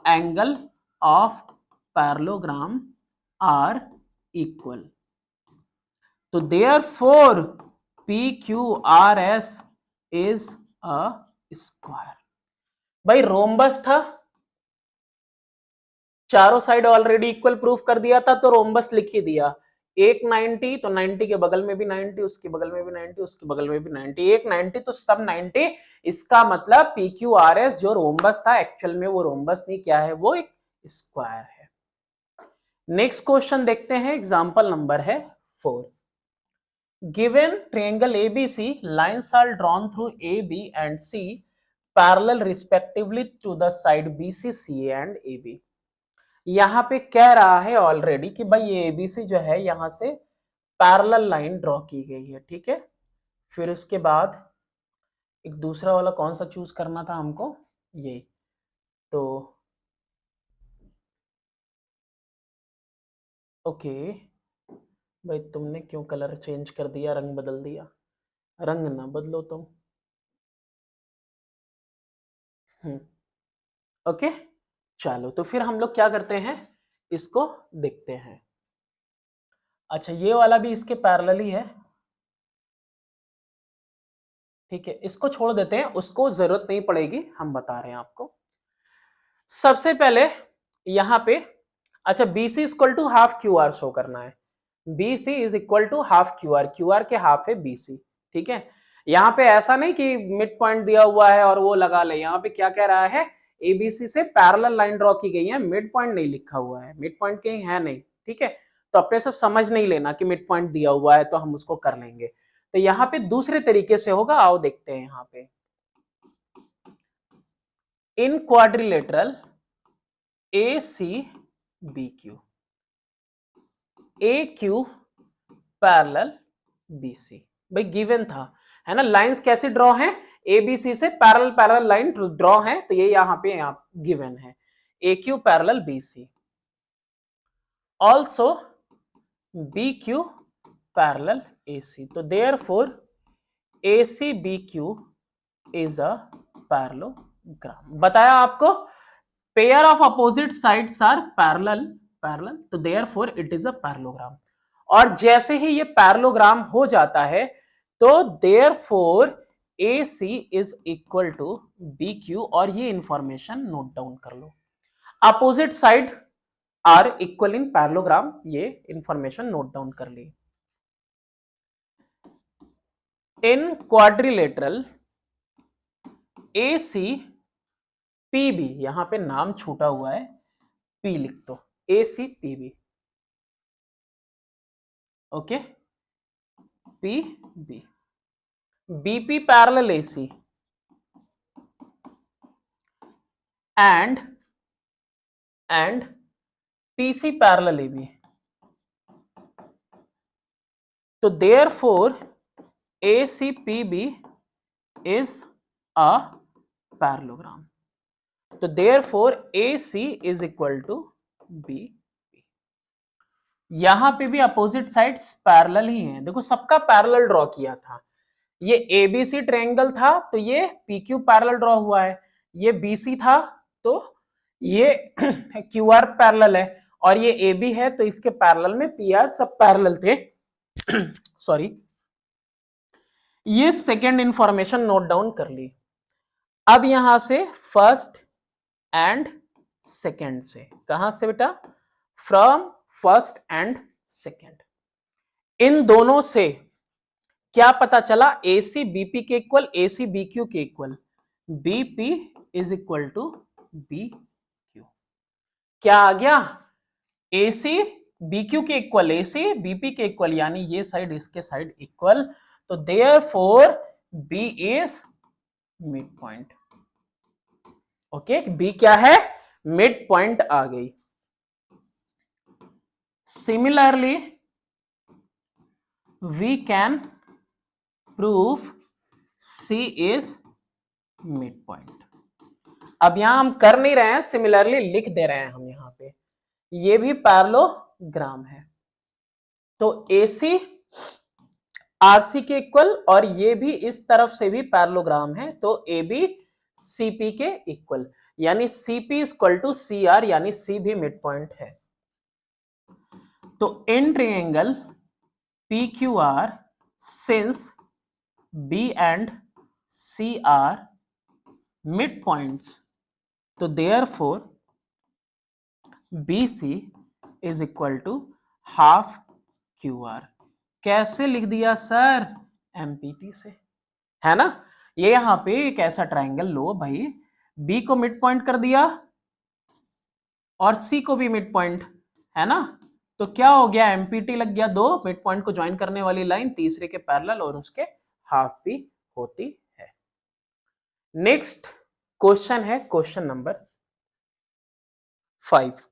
Speaker 1: angle of parallelogram are equal. तो therefore PQRS is a square. भाई रोम्बस था, चारों साइड ऑलरेडी इक्वल प्रूफ कर दिया था, तो रोम्बस लिख ही दिया। एक 90 तो 90 के बगल में भी 90, उसके बगल में भी 90, उसके बगल में भी 90, एक 90 तो सब 90। इसका मतलब PQRS जो रोम्बस था एक्चुअल में वो रोम्बस नहीं, क्या है? वो एक स्क्वायर है। नेक्स्ट क्वेश्चन देखते हैं, एग्जांपल नंबर है 4। Given triangle ABC, lines are drawn through AB and C parallel respectively to the side BC, CA and AB। यहां पे कह रहा है ऑलरेडी कि भाई ये ABC जो है यहां से पैरेलल लाइन ड्रॉ की गई है, ठीक है। फिर उसके बाद एक दूसरा वाला कौन सा चूज करना था हमको? ये तो ओके भाई, तुमने क्यों कलर चेंज कर दिया, रंग बदल दिया? रंग ना बदलो तुम। ओके, चलो तो फिर हम लोग क्या करते हैं, इसको देखते हैं। अच्छा, ये वाला भी इसके पैरेलल ही है, ठीक है, इसको छोड़ देते हैं, उसको जरूरत नहीं पड़ेगी, हम बता रहे हैं आपको। सबसे पहले यहां पे अच्छा BC equal to half QR show करना है। BC is equal to half QR, QR के हाफ है BC, ठीक है। यहाँ पे ऐसा नहीं कि मिड पॉइंट दिया हुआ है और वो लगा ले, यहाँ पे क्या कह रहा है? ABC से पैरेलल लाइन ड्रॉ की गई है, मिड पॉइंट नहीं लिखा हुआ है, मिड पॉइंट कहीं है नहीं, ठीक है। तो अपने से समझ नहीं लेना कि मिड पॉइंट दिया हुआ है तो हम उसको कर लेंगे। तो यहाँ पे दूसरे तरीके से होगा, आओ देखते हैं। यहाँ पे in quadrilateral A C B Q, A Q parallel B C. भाई गिवन था, है ना, लाइंस कैसे ड्रॉ हैं, ए बी सी से पैरेलल पैरेलल लाइन ड्रॉ है, तो ये यहाँ पे गिवन है, A Q parallel B C, also B Q parallel A C. तो therefore A C B Q is a parallelogram. बताया आपको, pair of opposite sides are parallel, तो therefore it is a parallelogram. और जैसे ही ये parallelogram हो जाता है तो therefore A C is equal to B Q, और ये इंफॉर्मेशन नोट डाउन कर लो। Opposite side are equal in parallelogram, ये इंफॉर्मेशन नोट डाउन कर ली। In quadrilateral A C P B, यहां पे नाम छूटा हुआ है, पी लिख दो, A C P B, okay, P B, BP parallel A C and PC parallel A B. तो therefore A C P B is a parallelogram. तो therefore A C is equal to B. यहां पे भी opposite sides parallel ही हैं, देखो सबका parallel draw किया था, ये एबीसी ट्रायंगल था तो ये पीक्यू पैरेलल ड्रॉ हुआ है, ये बीसी था तो ये क्यूआर पैरेलल है, और ये एबी है तो इसके पैरेलल में पीआर सब पैरेलल थे। सॉरी, ये सेकेंड इंफॉर्मेशन नोट डाउन कर ली। अब यहां से फर्स्ट एंड सेकेंड से, कहां से बेटा, फ्रॉम फर्स्ट एंड सेकेंड, इन दोनों से क्या पता चला, ए सी बीपी के equal, A C B Q के equal, B P is equal to B Q. क्या आ गया, ए सी बी क्यू के इक्वल, ए सी बीपी के इक्वल, यानी ये साइड इसके साइड इक्वल, तो therefore B is mid point. Okay, B क्या है, मिड पॉइंट आ गई। Similarly we can proof C is mid point. अब यहां हम कर नहीं रहे हैं, सिमिलरली लिख दे रहे हैं हम यहां पे, ये भी पैरेललोग्राम है, तो एसी आरसी के इक्वल, और ये भी इस तरफ से भी पैरेललोग्राम है, तो ए बी सीपी के इक्वल, यानी CP equal to C R, यानी सी भी मिड पॉइंट है। तो in triangle P Q R, since B and C are mid points, तो therefore B C is equal to half Q R. कैसे लिख दिया सर, एमपीटी से, है ना। ये यहां पे एक ऐसा ट्रायंगल लो भाई, बी को मिड पॉइंट कर दिया और सी को भी मिड पॉइंट, है ना, तो क्या हो गया, एमपीटी लग गया, दो मिड पॉइंट को ज्वाइन करने वाली लाइन तीसरे के पैरेलल और उसके हाफ भी होती है। नेक्स्ट क्वेश्चन है क्वेश्चन नंबर 5।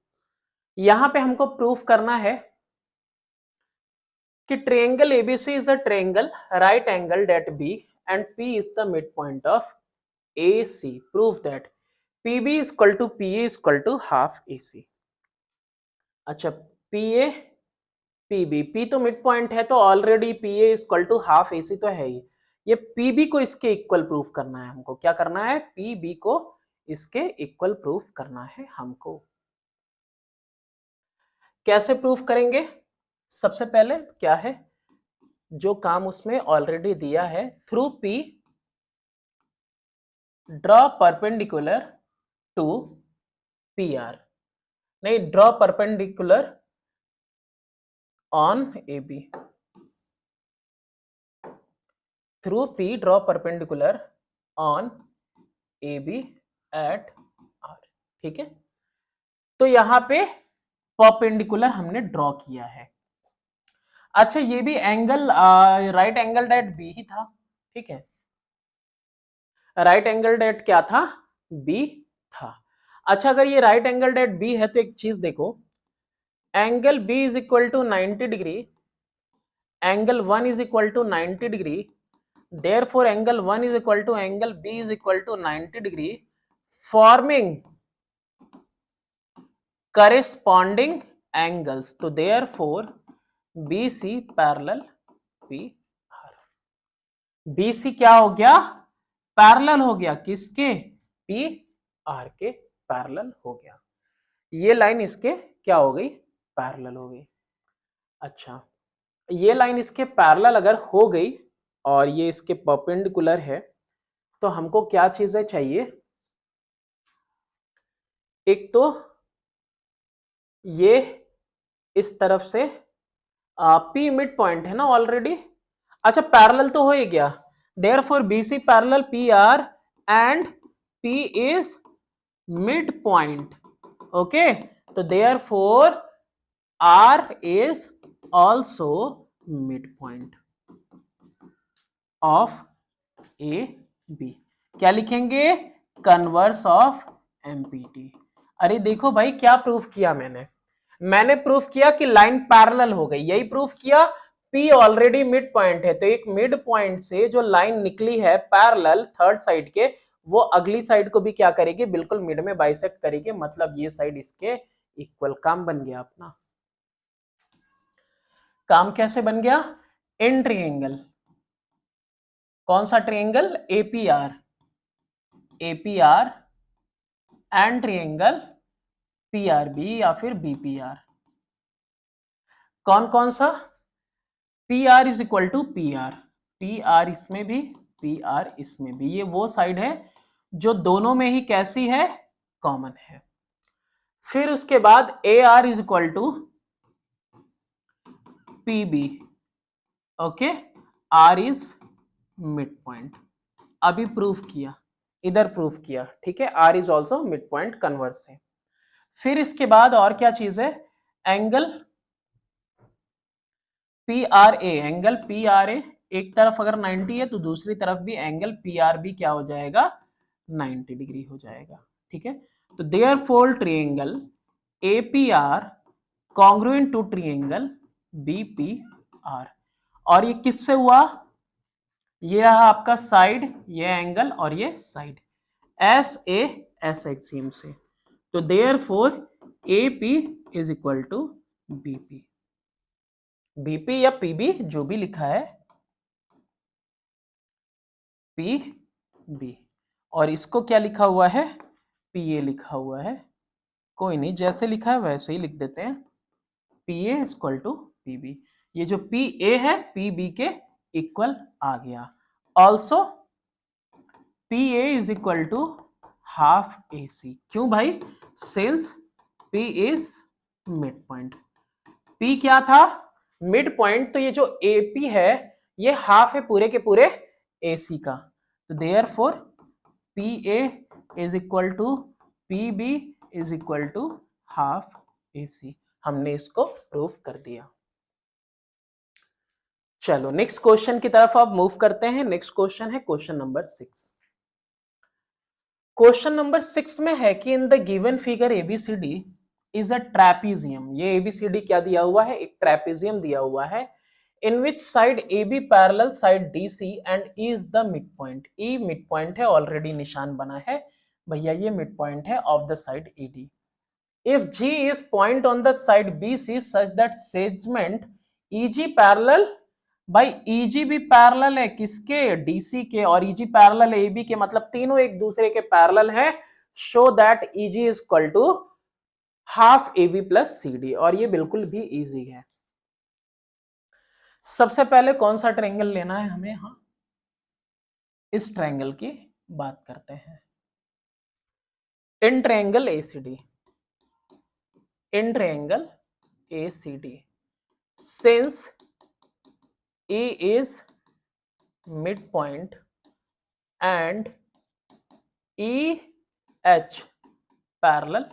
Speaker 1: यहां पे हमको प्रूफ करना है कि triangle A B C is a triangle right angle at B and P is the mid point of AC। Proof that PB is equal to PA is equal to half AC। अच्छा, PA PB, P तो mid point है तो already PA is equal to half AC तो है ही, ये PB को इसके equal proof करना है हमको। क्या करना है, PB को इसके इक्वल प्रूफ करना है हमको। कैसे प्रूफ करेंगे, सबसे पहले क्या है, जो काम उसमें ऑलरेडी दिया है, through P draw perpendicular to PR, नहीं, draw perpendicular on AB, through P draw perpendicular on AB at R। ठीक है, तो यहां पे परपेंडिकुलर हमने ड्रॉ किया है। अच्छा, ये भी angle right angle at B ही था, ठीक है, राइट एंगल एट क्या था, B था। अच्छा, अगर ये राइट एंगल एट बी है तो एक चीज देखो, angle B is equal to 90 degree, angle 1 is equal to 90 degree, therefore angle 1 is equal to angle B is equal to 90 degree, forming corresponding angles. तो therefore BC parallel PR, BC क्या हो गया, parallel हो गया किसके, PR के parallel हो गया। ये लाइन इसके क्या हो गई, पैरेलल हो गई। अच्छा, ये लाइन इसके पैरेलल अगर हो गई और ये इसके परपेंडिकुलर है, तो हमको क्या चीजें चाहिए, एक तो ये इस तरफ से P मिड पॉइंट है ना ऑलरेडी। अच्छा, पैरेलल तो हो ही गया, therefore BC parallel PR and P is mid point. Okay, तो therefore R is also mid point of AB। क्या लिखेंगे, कन्वर्स ऑफ MPT। अरे देखो भाई, क्या प्रूफ किया मैंने प्रूफ किया कि लाइन पैरेलल हो गई, यही प्रूफ किया। P ऑलरेडी मिड पॉइंट है, तो एक मिड पॉइंट से जो लाइन निकली है पैरेलल थर्ड साइड के, वो अगली साइड को भी क्या करेगी, बिल्कुल मिड में बाइसेक्ट करेगी, मतलब ये साइड इसके इक्वल। काम बन गया अपना। काम कैसे बन गया, इन ट्रायंगल, कौन सा triangle, APR and triangle PRB या फिर BPR। कौन कौन सा, PR is equal to PR इसमें भी, PR इसमें भी, ये वो साइड है जो दोनों में ही कैसी है, कॉमन है। फिर उसके बाद AR is equal to PB, okay, R is mid point. अभी प्रूफ किया, इधर प्रूफ किया, ठीक है, R is also mid point, converse है। फिर इसके बाद और क्या चीज है, एंगल PRA, एंगल PRA एक तरफ अगर 90 है तो दूसरी तरफ भी एंगल PRB क्या हो जाएगा, 90 डिग्री हो जाएगा, ठीक है। तो therefore triangle APR congruent to triangle BPR। और ये किससे हुआ, ये रहा आपका साइड, ये एंगल और ये साइड, SAS एक्सियम से। तो therefore AP is equal to BP या PB जो भी लिखा है, PB, और इसको क्या लिखा हुआ है, PA लिखा हुआ है। कोई नहीं, जैसे लिखा है वैसे ही लिख देते हैं, PA is equal to PB। ये जो PA है PB के इक्वल आ गया। Also PA is equal to half AC। क्यों भाई, since P is mid point. P क्या था, मिड पॉइंट, तो ये जो AP है ये हाफ है पूरे के पूरे AC का। तो therefore PA is equal to PB is equal to half AC। हमने इसको प्रूफ कर दिया। चलो नेक्स्ट क्वेश्चन की तरफ अब मूव करते हैं। नेक्स्ट क्वेश्चन है क्वेश्चन नंबर 6। क्वेश्चन नंबर 6 में है कि in the given figure ABCD is a trapezium. ये ABCD क्या दिया हुआ है, एक ट्रेपीजियम दिया हुआ है, in which side AB parallel side DC and E is the mid point. E mid point है, ऑलरेडी निशान बना है भैया, ये मिड पॉइंट है of the side ED। If G is point on the side BC such that segment EG parallel, भाई EG भी parallel है किसके, DC के, और EG पैरेलल है AB के, मतलब तीनों एक दूसरे के पैरेलल है। Show that EG is equal to half AB plus CD, और ये बिल्कुल भी इजी है। सबसे पहले कौन सा ट्रायंगल लेना है हमें, हाँ इस ट्रायंगल की बात करते हैं, इन triangle ACD, in triangle ACD, since E is midpoint and EH parallel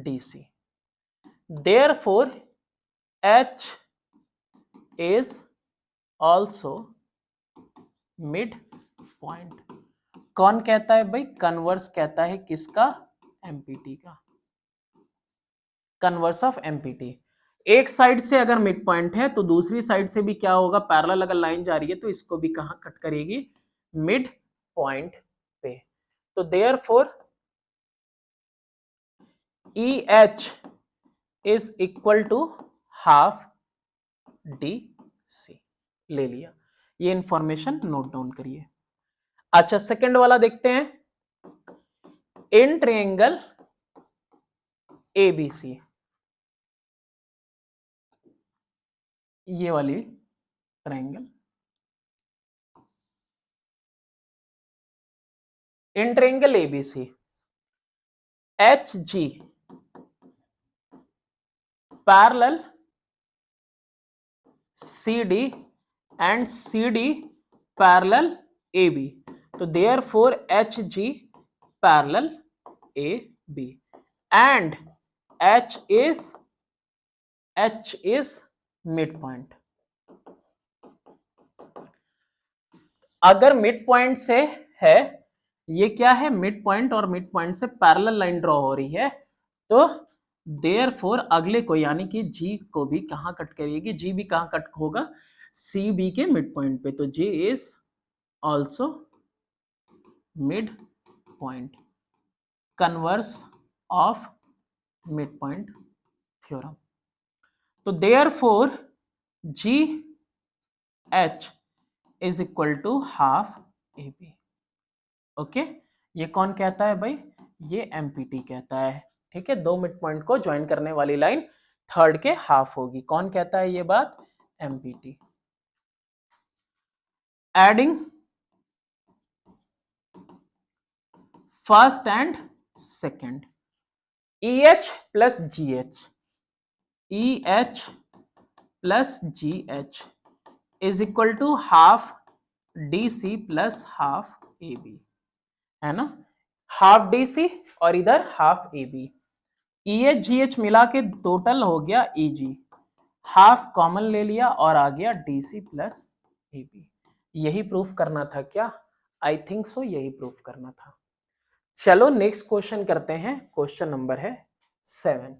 Speaker 1: DC, therefore H is also midpoint कौन कहता है भाई? कन्वर्स कहता है किसका? एमपीटी का। Converse of empty. एक साइड से अगर मिड पॉइंट है तो दूसरी साइड से भी क्या होगा? पैरेलल अगर लाइन जा रही है तो इसको भी कहां कट करेगी? मिड पॉइंट पे। तो therefore E H is equal to half D C. ले लिया, ये इंफॉर्मेशन नोट डाउन करिए। अच्छा, सेकंड वाला देखते हैं। इन ट्रायंगल एबीसी, ये वाली triangle, in triangle ABC H G parallel CD and CD parallel AB. तो therefore HG parallel AB and H is midpoint. अगर मिड पॉइंट से है, ये क्या है? मिड पॉइंट, और मिड पॉइंट से पैरेलल लाइन ड्रॉ हो रही है, तो देयरफॉर अगले को यानी कि जी को भी कहां कट करेगी? जी भी कहां कट होगा? सी बी के मिड पॉइंट पे। तो G is also mid point, converse of mid point theorem. तो therefore G H is equal to half A B. Okay, ये कौन कहता है भाई? ये एमपीटी कहता है। ठीक है, दो मिड पॉइंट को ज्वाइन करने वाली लाइन थर्ड के हाफ होगी। कौन कहता है ये बात? MPT. Adding first and second, EH plus GH, EH plus GH is equal to half DC plus half AB, है ना? हाफ DC और इधर हाफ AB। EH GH मिला के टोटल हो गया EG, हाफ कॉमन ले लिया और आ गया DC प्लस AB। यही प्रूफ करना था क्या? आई थिंक सो, यही प्रूफ करना था। चलो नेक्स्ट क्वेश्चन करते हैं। क्वेश्चन नंबर है 7।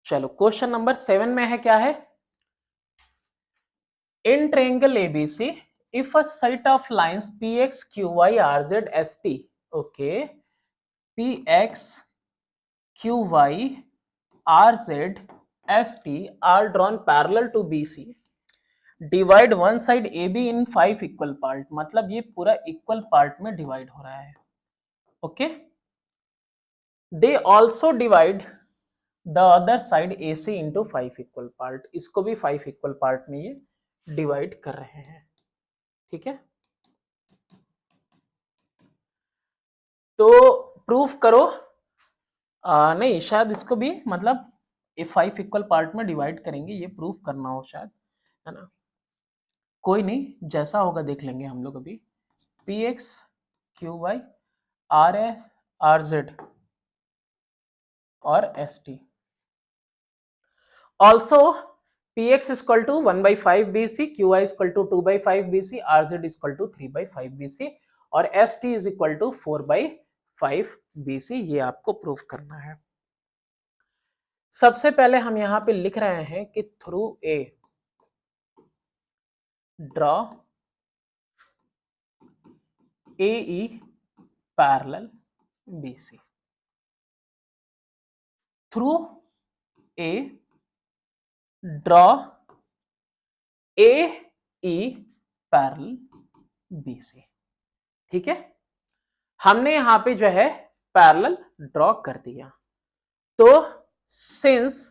Speaker 1: चलो क्वेश्चन नंबर 7 में है क्या है? In triangle ABC if a set of lines px qy rz st, okay, px qy rz st are drawn parallel to bc, divide one side A be in 5 equal part. मतलब ये पूरा equal part में divide हो रहा है। Okay, they also divide the other side A C into 5 equal part. इसको भी 5 equal part में ये डिवाइड कर रहे हैं। ठीक है, तो प्रूफ करो। नहीं, शायद इसको भी मतलब 5 इक्वल पार्ट में डिवाइड करेंगे, ये प्रूफ करना हो शायद, है ना? कोई नहीं, जैसा होगा देख लेंगे हम लोग अभी। P X Q Y R Z और S T also px is equal to 1/5 bc, qy is equal to 2/5 bc, rz is equal to 3/5 bc और st is equal to 4/5 bc। ये आपको प्रूफ करना है। सबसे पहले हम यहां पे लिख रहे हैं कि through A draw AE parallel BC, through A draw AE parallel BC। ठीक है, हमने यहां पे जो है पैरेलल ड्रॉ कर दिया। तो since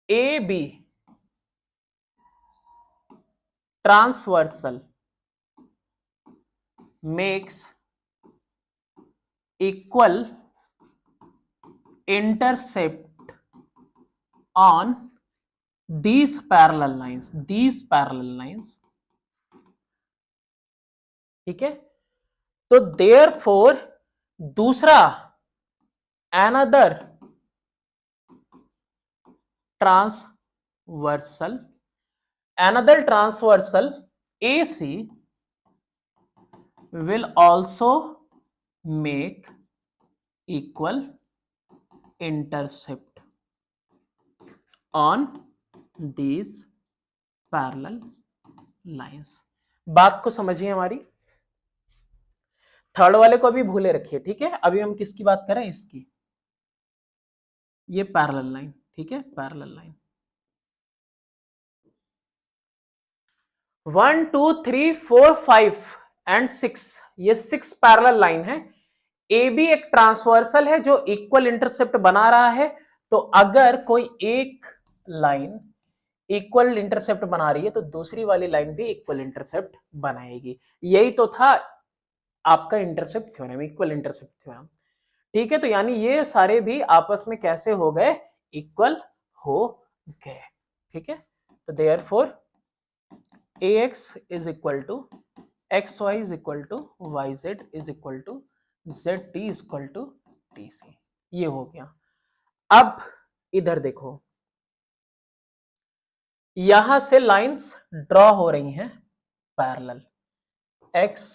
Speaker 1: AB transversal makes equal intercept on these parallel lines, ठीक है? तो therefore दूसरा another transversal transversal, another transversal AC will also make equal intercept on these parallel lines. बात को समझिए हमारी, थर्ड वाले को अभी भूले रखिए, ठीक है। अभी हम किसकी बात करें, इसकी, ये पैरेलल लाइन, ठीक है, पैरेलल लाइन 1 2 3 4 5 एंड 6, ये 6 पैरेलल लाइन है। ए बी एक ट्रांसवर्सल है जो इक्वल इंटरसेप्ट बना रहा है। तो अगर कोई एक लाइन इक्वल इंटरसेप्ट बना रही है तो दूसरी वाली लाइन भी इक्वल इंटरसेप्ट बनाएगी। यही तो था आपका intercept theorem, equal intercept theorem, ठीक है। तो यानी ये सारे भी आपस में कैसे हो गए, इक्वल हो गए, ठीक है। तो therefore ax is equal to xy is equal to yz is equal to zt is equal to tc, ये हो गया। अब इधर देखो, यहां से लाइंस ड्रॉ हो रही हैं parallel, x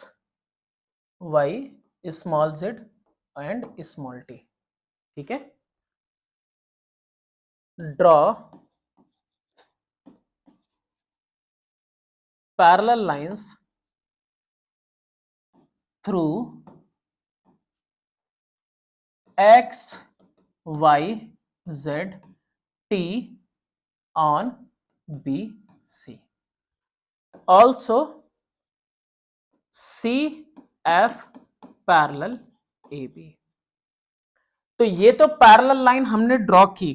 Speaker 1: y small z and small t, ठीक है। Draw parallel lines through x y z t on b c, also c f parallel a b। तो ये तो पैरेलल लाइन हमने ड्रॉ की,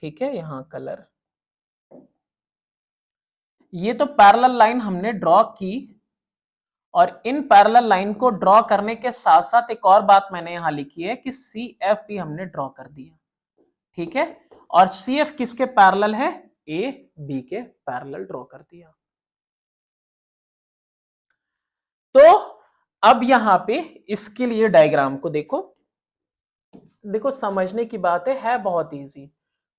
Speaker 1: ठीक है, यहां कलर, ये तो पैरेलल लाइन हमने ड्रॉ की, और इन पैरेलल लाइन को ड्रॉ करने के साथ साथ एक और बात मैंने यहां लिखी है कि सी एफ भी हमने ड्रॉ कर दिया, ठीक है। और सी एफ किसके पैरेलल है, ए बी के पैरेलल ड्रॉ कर दिया। तो अब यहां पे इसके लिए डायग्राम को देखो, देखो समझने की बात है बहुत इजी,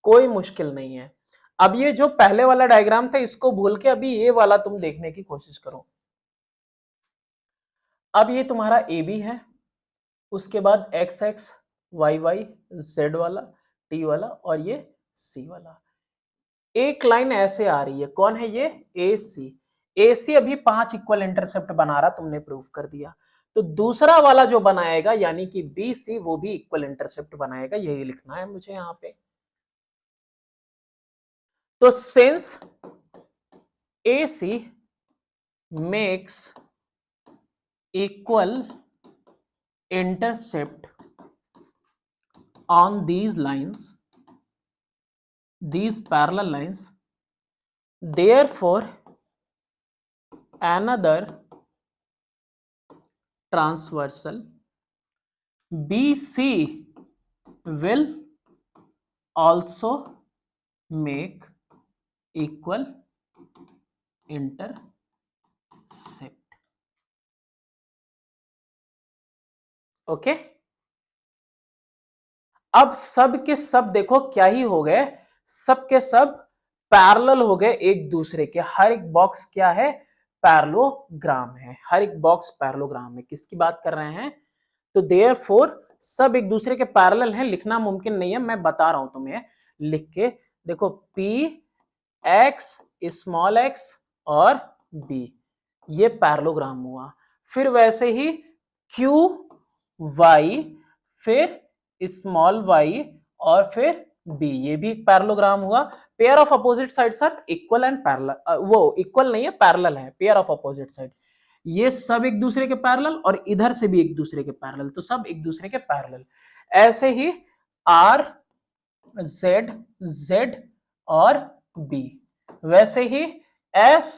Speaker 1: कोई मुश्किल नहीं है। अब ये जो पहले वाला डायग्राम था इसको भूल के अभी ये वाला तुम देखने की कोशिश करो। अब ये तुम्हारा ए बी है, उसके बाद X X Y Y Z वाला टी वाला और ये सी वाला, एक लाइन ऐसे आ रही है, कौन है ये, ए सी। ए सी अभी 5 इक्वल इंटरसेप्ट बना रहा, तुमने प्रूव कर दिया। तो दूसरा वाला जो बनाएगा यानी कि बी सी, वो भी इक्वल इंटरसेप्ट बनाएगा, यही लिखना है मुझे यहां पे। तो since A C makes equal intercept on these lines, these parallel lines, therefore another transversal BC will also make equal intercept, okay. अब सब के सब देखो क्या ही हो गए, सब के सब पैरेलल हो गए एक दूसरे के, हर एक बॉक्स क्या है, पैरेललोग्राम है, हर एक बॉक्स पैरेललोग्राम है। किसकी बात कर रहे हैं, तो देयरफॉर सब एक दूसरे के पैरेलल हैं, लिखना मुमकिन नहीं है, मैं बता रहा हूं तुम्हें लिख के। देखो P x स्मॉल x और B, ये पैरेललोग्राम हुआ। फिर वैसे ही Q y, फिर स्मॉल y और फिर b, ये भी एक पैरेललोग्राम हुआ। Pair of opposite sides are equal and parallel, वो इक्वल नहीं है, पैरेलल है, पेयर ऑफ अपोजिट साइड, ये सब एक दूसरे के पैरेलल और इधर से भी एक दूसरे के पैरेलल, तो सब एक दूसरे के पैरेलल। ऐसे ही r z z और b, वैसे ही s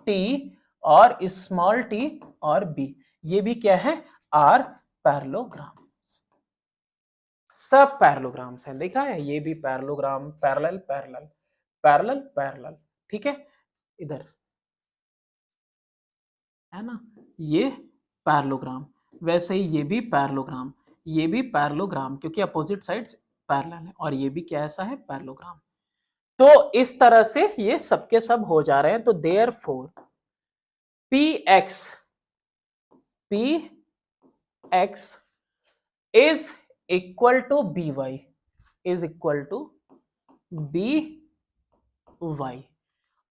Speaker 1: t और स्मॉल t और b, ये भी क्या है, r पैरेललोग्राम, सब पैरेललोग्राम्स हैं, देखा है, ये भी parallelogram, parallel parallel parallel parallel, ठीक है, इधर है ना, ये पैरेललोग्राम, वैसे ही ये भी पैरेललोग्राम, ये भी पैरेललोग्राम, क्योंकि अपोजिट साइड्स पैरेलल है, और ये भी क्या ऐसा है, पैरेललोग्राम। तो इस तरह से ये सबके सब हो जा रहे हैं। तो therefore P X is equal to B Y, is equal to B Y.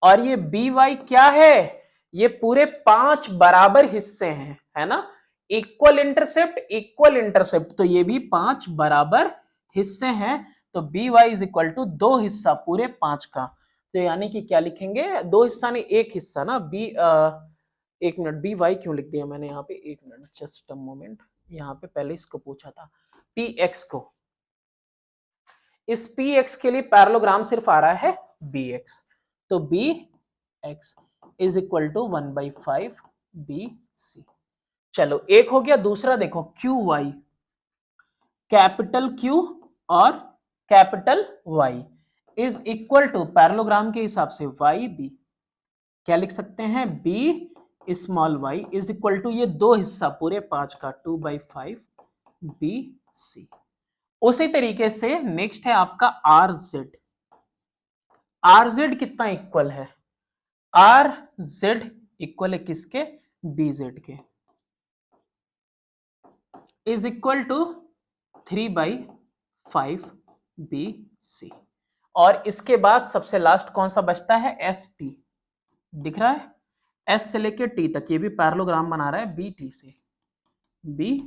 Speaker 1: और ये बी वाई क्या है? ये पूरे 5 बराबर हिस्से हैं, है ना, इक्वल इंटरसेप्ट, तो ये भी 5 बराबर हिस्से हैं। तो B Y is equal to 2 हिस्सा पूरे 5 का। तो यानी कि क्या लिखेंगे, 2 हिस्सा नहीं 1 हिस्सा ना, एक मिनट, बी वाई क्यों लिख दिया मैंने यहाँ पे, एक मिनट, जस्ट अ मोमेंट। यहाँ पे पहले इसको पूछा था पी एक्स को, इस पी एक्स के लिए पैरेललोग्राम सिर्फ आ रहा है बी एक्स। तो B X is equal to 1/5 B C. चलो एक हो गया। दूसरा देखो क्यू वाई, कैपिटल क्यू और capital Y is equal to, parallelogram के हिसाब से वाई बी, क्या लिख सकते हैं, B small Y is equal to ये 2 हिस्सा पूरे 5 का 2/5 बी सी। उसी तरीके से नेक्स्ट है आपका आर जेड। आर जेड कितना इक्वल है, आर जेड इक्वल है किसके, बी जेड के, is equal to 3/5 B C. और इसके बाद सबसे लास्ट कौन सा बचता है, एस टी, दिख रहा है, एस से लेके टी तक ये भी पैरेललोग्राम बना रहा है बी टी से, B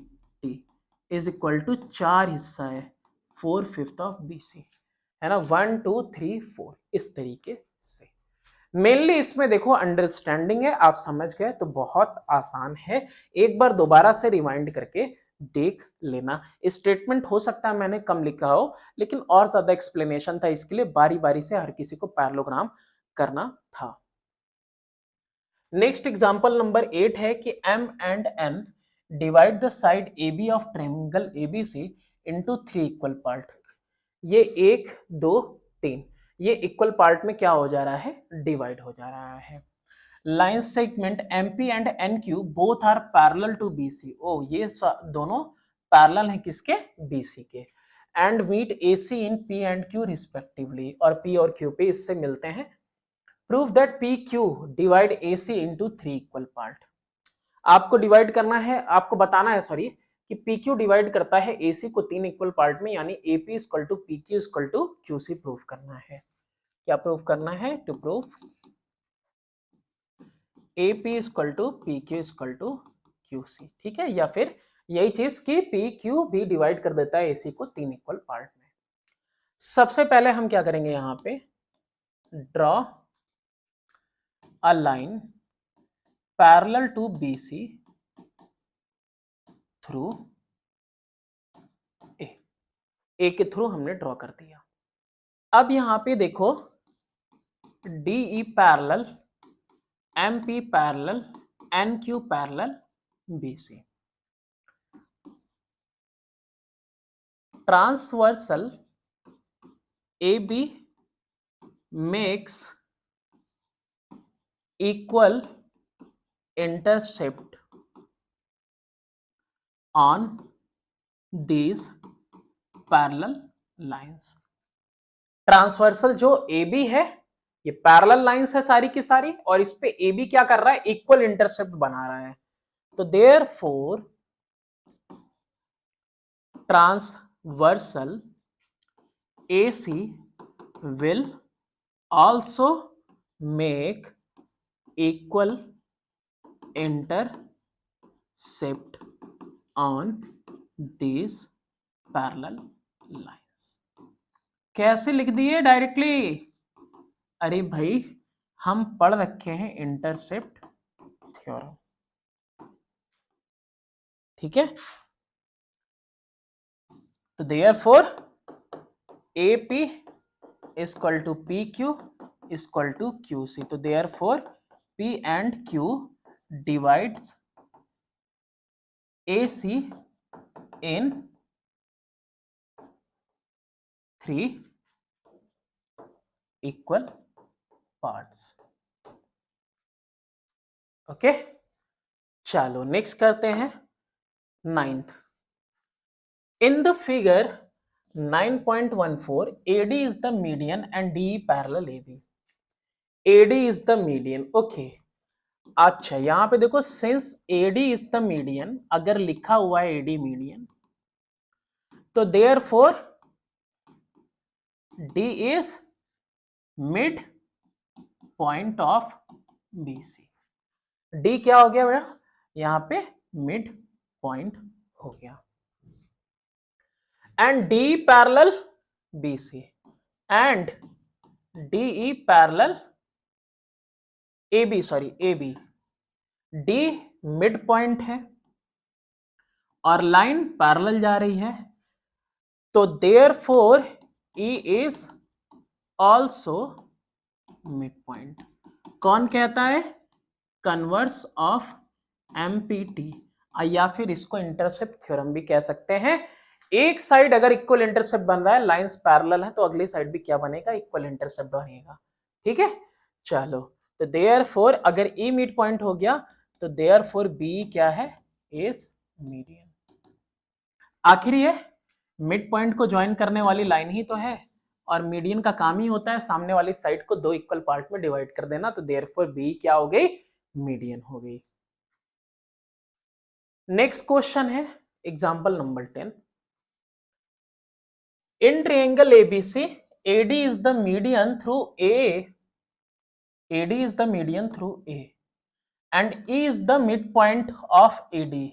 Speaker 1: T is equal to 4 हिस्सा है 4/5 ऑफ बी सी, है ना, 1 2 3 4 इस तरीके से। मेनली इसमें देखो अंडरस्टैंडिंग है, आप समझ गए तो बहुत आसान है। एक बार दोबारा से रिवाइंड करके देख लेना। स्टेटमेंट हो सकता है मैंने कम लिखा हो, लेकिन और ज्यादा एक्सप्लेनेशन था, इसके लिए बारी बारी से हर किसी को पैरेललोग्राम करना था। नेक्स्ट एग्जांपल नंबर 8 है कि m and n divide the side AB of triangle ABC into 3 equal part. ये 1 2 3 ये इक्वल पार्ट में क्या हो जा रहा है, डिवाइड हो जा रहा है। Line segment MP and NQ both are parallel to BC। ओ ये दोनों पैरेलल हैं किसके, BC के। And meet AC in P and Q respectively, और P और Q पे इससे मिलते हैं। Prove that PQ divide AC into 3 equal part. आपको डिवाइड करना है, आपको बताना है सॉरी, कि PQ डिवाइड करता है AC को 3 इक्वल पार्ट में, यानी AP equal to PQ equal to QC prove करना है। क्या प्रूव करना है, to prove AP equal to PQ equal to QC, ठीक है, या फिर यही चीज कि PQ भी डिवाइड कर देता है AC को 3 इक्वल पार्ट में। सबसे पहले हम क्या करेंगे, यहां पे draw a line parallel to BC through A के थ्रू हमने ड्रॉ कर दिया। अब यहां पे देखो DE parallel, MP parallel, NQ parallel BC, transversal AB makes equal intercept on these parallel lines। Transversal जो AB है, ये पैरेलल लाइंस है सारी की सारी, और इस पे AB क्या कर रहा है, इक्वल इंटरसेप्ट बना रहा है। तो therefore transversal AC will also make equal intercept on these parallel lines। कैसे लिख दिए डायरेक्टली, अरे भाई हम पढ़ रखे हैं इंटरसेप्ट थ्योरम, ठीक है। तो therefore AP equal to PQ equal to QC। तो therefore P and Q divides AC in 3 equal parts. Okay, चलो नेक्स्ट करते हैं 9th। In the figure 9.14, AD is the median and DE parallel AB. AD is the median, okay. अच्छा यहां पे देखो, since AD is the median, अगर लिखा हुआ है AD मीडियन, तो therefore D is mid point of BC. D क्या हो गया बेटा, यहां पे मिड पॉइंट हो गया. And DE parallel BC and DE parallel AB, sorry AB. D mid point है और लाइन पैरेलल जा रही है, तो therefore E is also mid point. कौन कहता है, कन्वर्स ऑफ एमपीटी, या फिर इसको इंटरसेप्ट थ्योरम भी कह सकते हैं. एक साइड अगर इक्वल इंटरसेप्ट बन रहा है, लाइंस पैरेलल है, तो अगली साइड भी क्या बनेगा, इक्वल इंटरसेप्ट बनेगा. ठीक है, चलो. तो देयरफॉर अगर ई मिड पॉइंट हो गया, तो देयरफॉर बी क्या है, इज मीडियन. आखिर ये मिड पॉइंट को ज्वाइन करने वाली लाइन ही तो है, और मीडियन का काम ही होता है सामने वाली साइड को दो इक्वल पार्ट में डिवाइड कर देना. तो देयरफॉर बी क्या हो गई, मीडियन हो गई. नेक्स्ट क्वेश्चन है example number 10. In triangle ABC, AD is the median through A, AD is the median through A and E is the mid point of AD.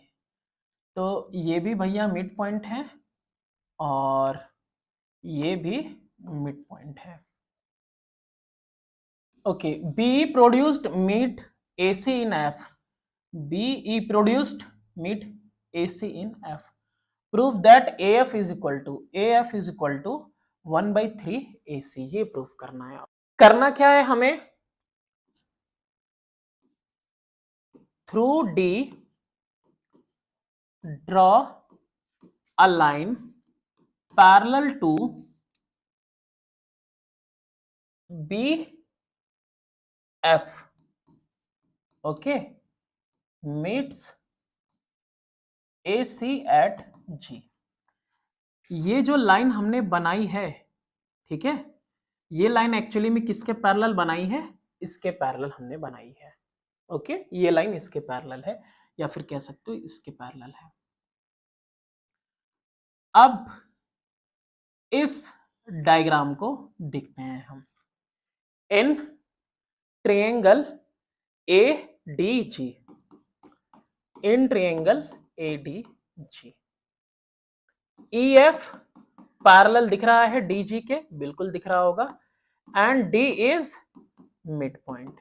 Speaker 1: तो ये भी भैया मिड पॉइंट है और ये भी मिड पॉइंट है. Okay, be produced mid AC in F. BE produced mid AC in F. Prove that AF is equal to 1/3 AC. ये प्रूफ करना है. करना क्या है हमें, through D draw a line parallel to BF. Okay, meets AC at G. ये जो line हमने बनाई है, ठीक है, ये लाइन एक्चुअली में किसके पैरेलल बनाई है, इसके पैरेलल हमने बनाई है. ओके, ये लाइन इसके पैरेलल है, या फिर कह सकते हो इसके पैरेलल है. अब इस डायग्राम को देखते हैं हम. In triangle ADG, in triangle ADG, EF parallel दिख रहा है DG के, बिल्कुल दिख रहा होगा, and D is mid point,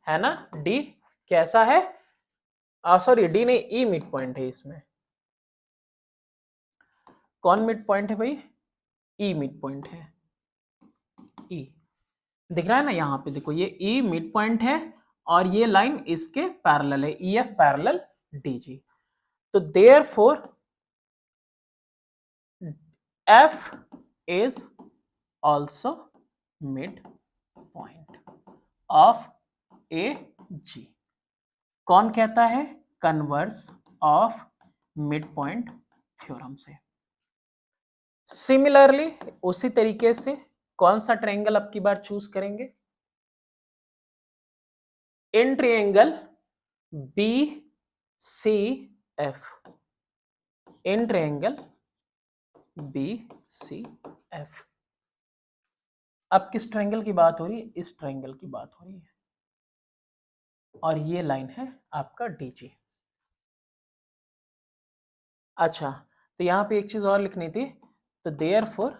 Speaker 1: है ना. D कैसा है, सॉरी D नहीं, E मिड पॉइंट है. इसमें कौन मिड पॉइंट है भाई, E मिड पॉइंट है. E दिख रहा है ना, यहां पे देखो, ये E मिड पॉइंट है और ये लाइन इसके पैरेलल है, EF पैरेलल DG. तो therefore F is also mid point of AG. कौन कहता है, converse of mid point theorem से. सिमिलरली उसी तरीके से कौन सा ट्रायंगल अब की बार चूज करेंगे, इन ट्रायंगल BCF, इन ट्रायंगल BCF. अब किस ट्रायंगल की बात हो रही है, इस ट्रायंगल की बात हो रही है, और ये लाइन है आपका DG. अच्छा, तो यहां पे एक चीज और लिखनी थी, तो therefore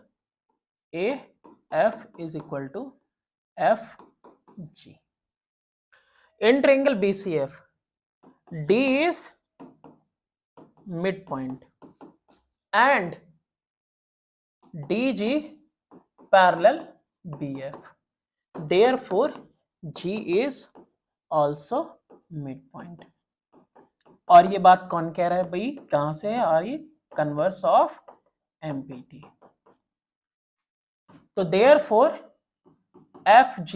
Speaker 1: AF is equal to FG. In triangle BCF, D is midpoint and DG parallel BF. Therefore, G is also midpoint. और ये बात कौन कह रहा है भाई, कहां से है, और ये कन्वर्स ऑफ MPT. तो therefore FG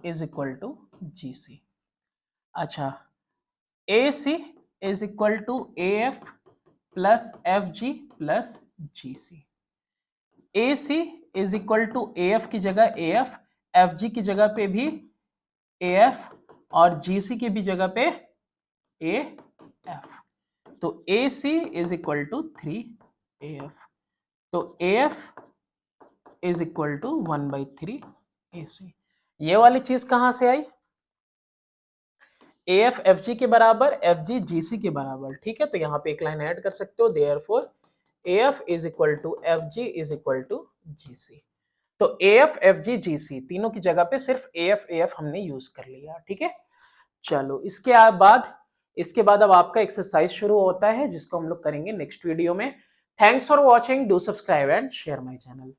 Speaker 1: is equal to GC. अच्छा, AC is equal to AF plus FG plus GC. A C is equal to A F की जगह ए एफ, एफ जी की जगह पे भी ए एफ, और जी सी की भी जगह पे ए एफ। तो A C is equal to 3 A F, तो ए F is equal to 1/3 A C. ये वाली चीज कहां से आई? ए एफ एफ जी के बराबर, एफ जी जी सी के बराबर, ठीक है। तो यहाँ पे एक लाइन ऐड कर सकते हो, therefore A F is equal to F G is equal to G C. तो ए एफ एफ जी जी सी तीनों की जगह पे सिर्फ ए एफ हमने यूज कर लिया, ठीक है। चलो इसके बाद अब आपका एक्सरसाइज शुरू होता है, जिसको हम लोग करेंगे नेक्स्ट वीडियो में। Thanks for watching, do subscribe and share my channel.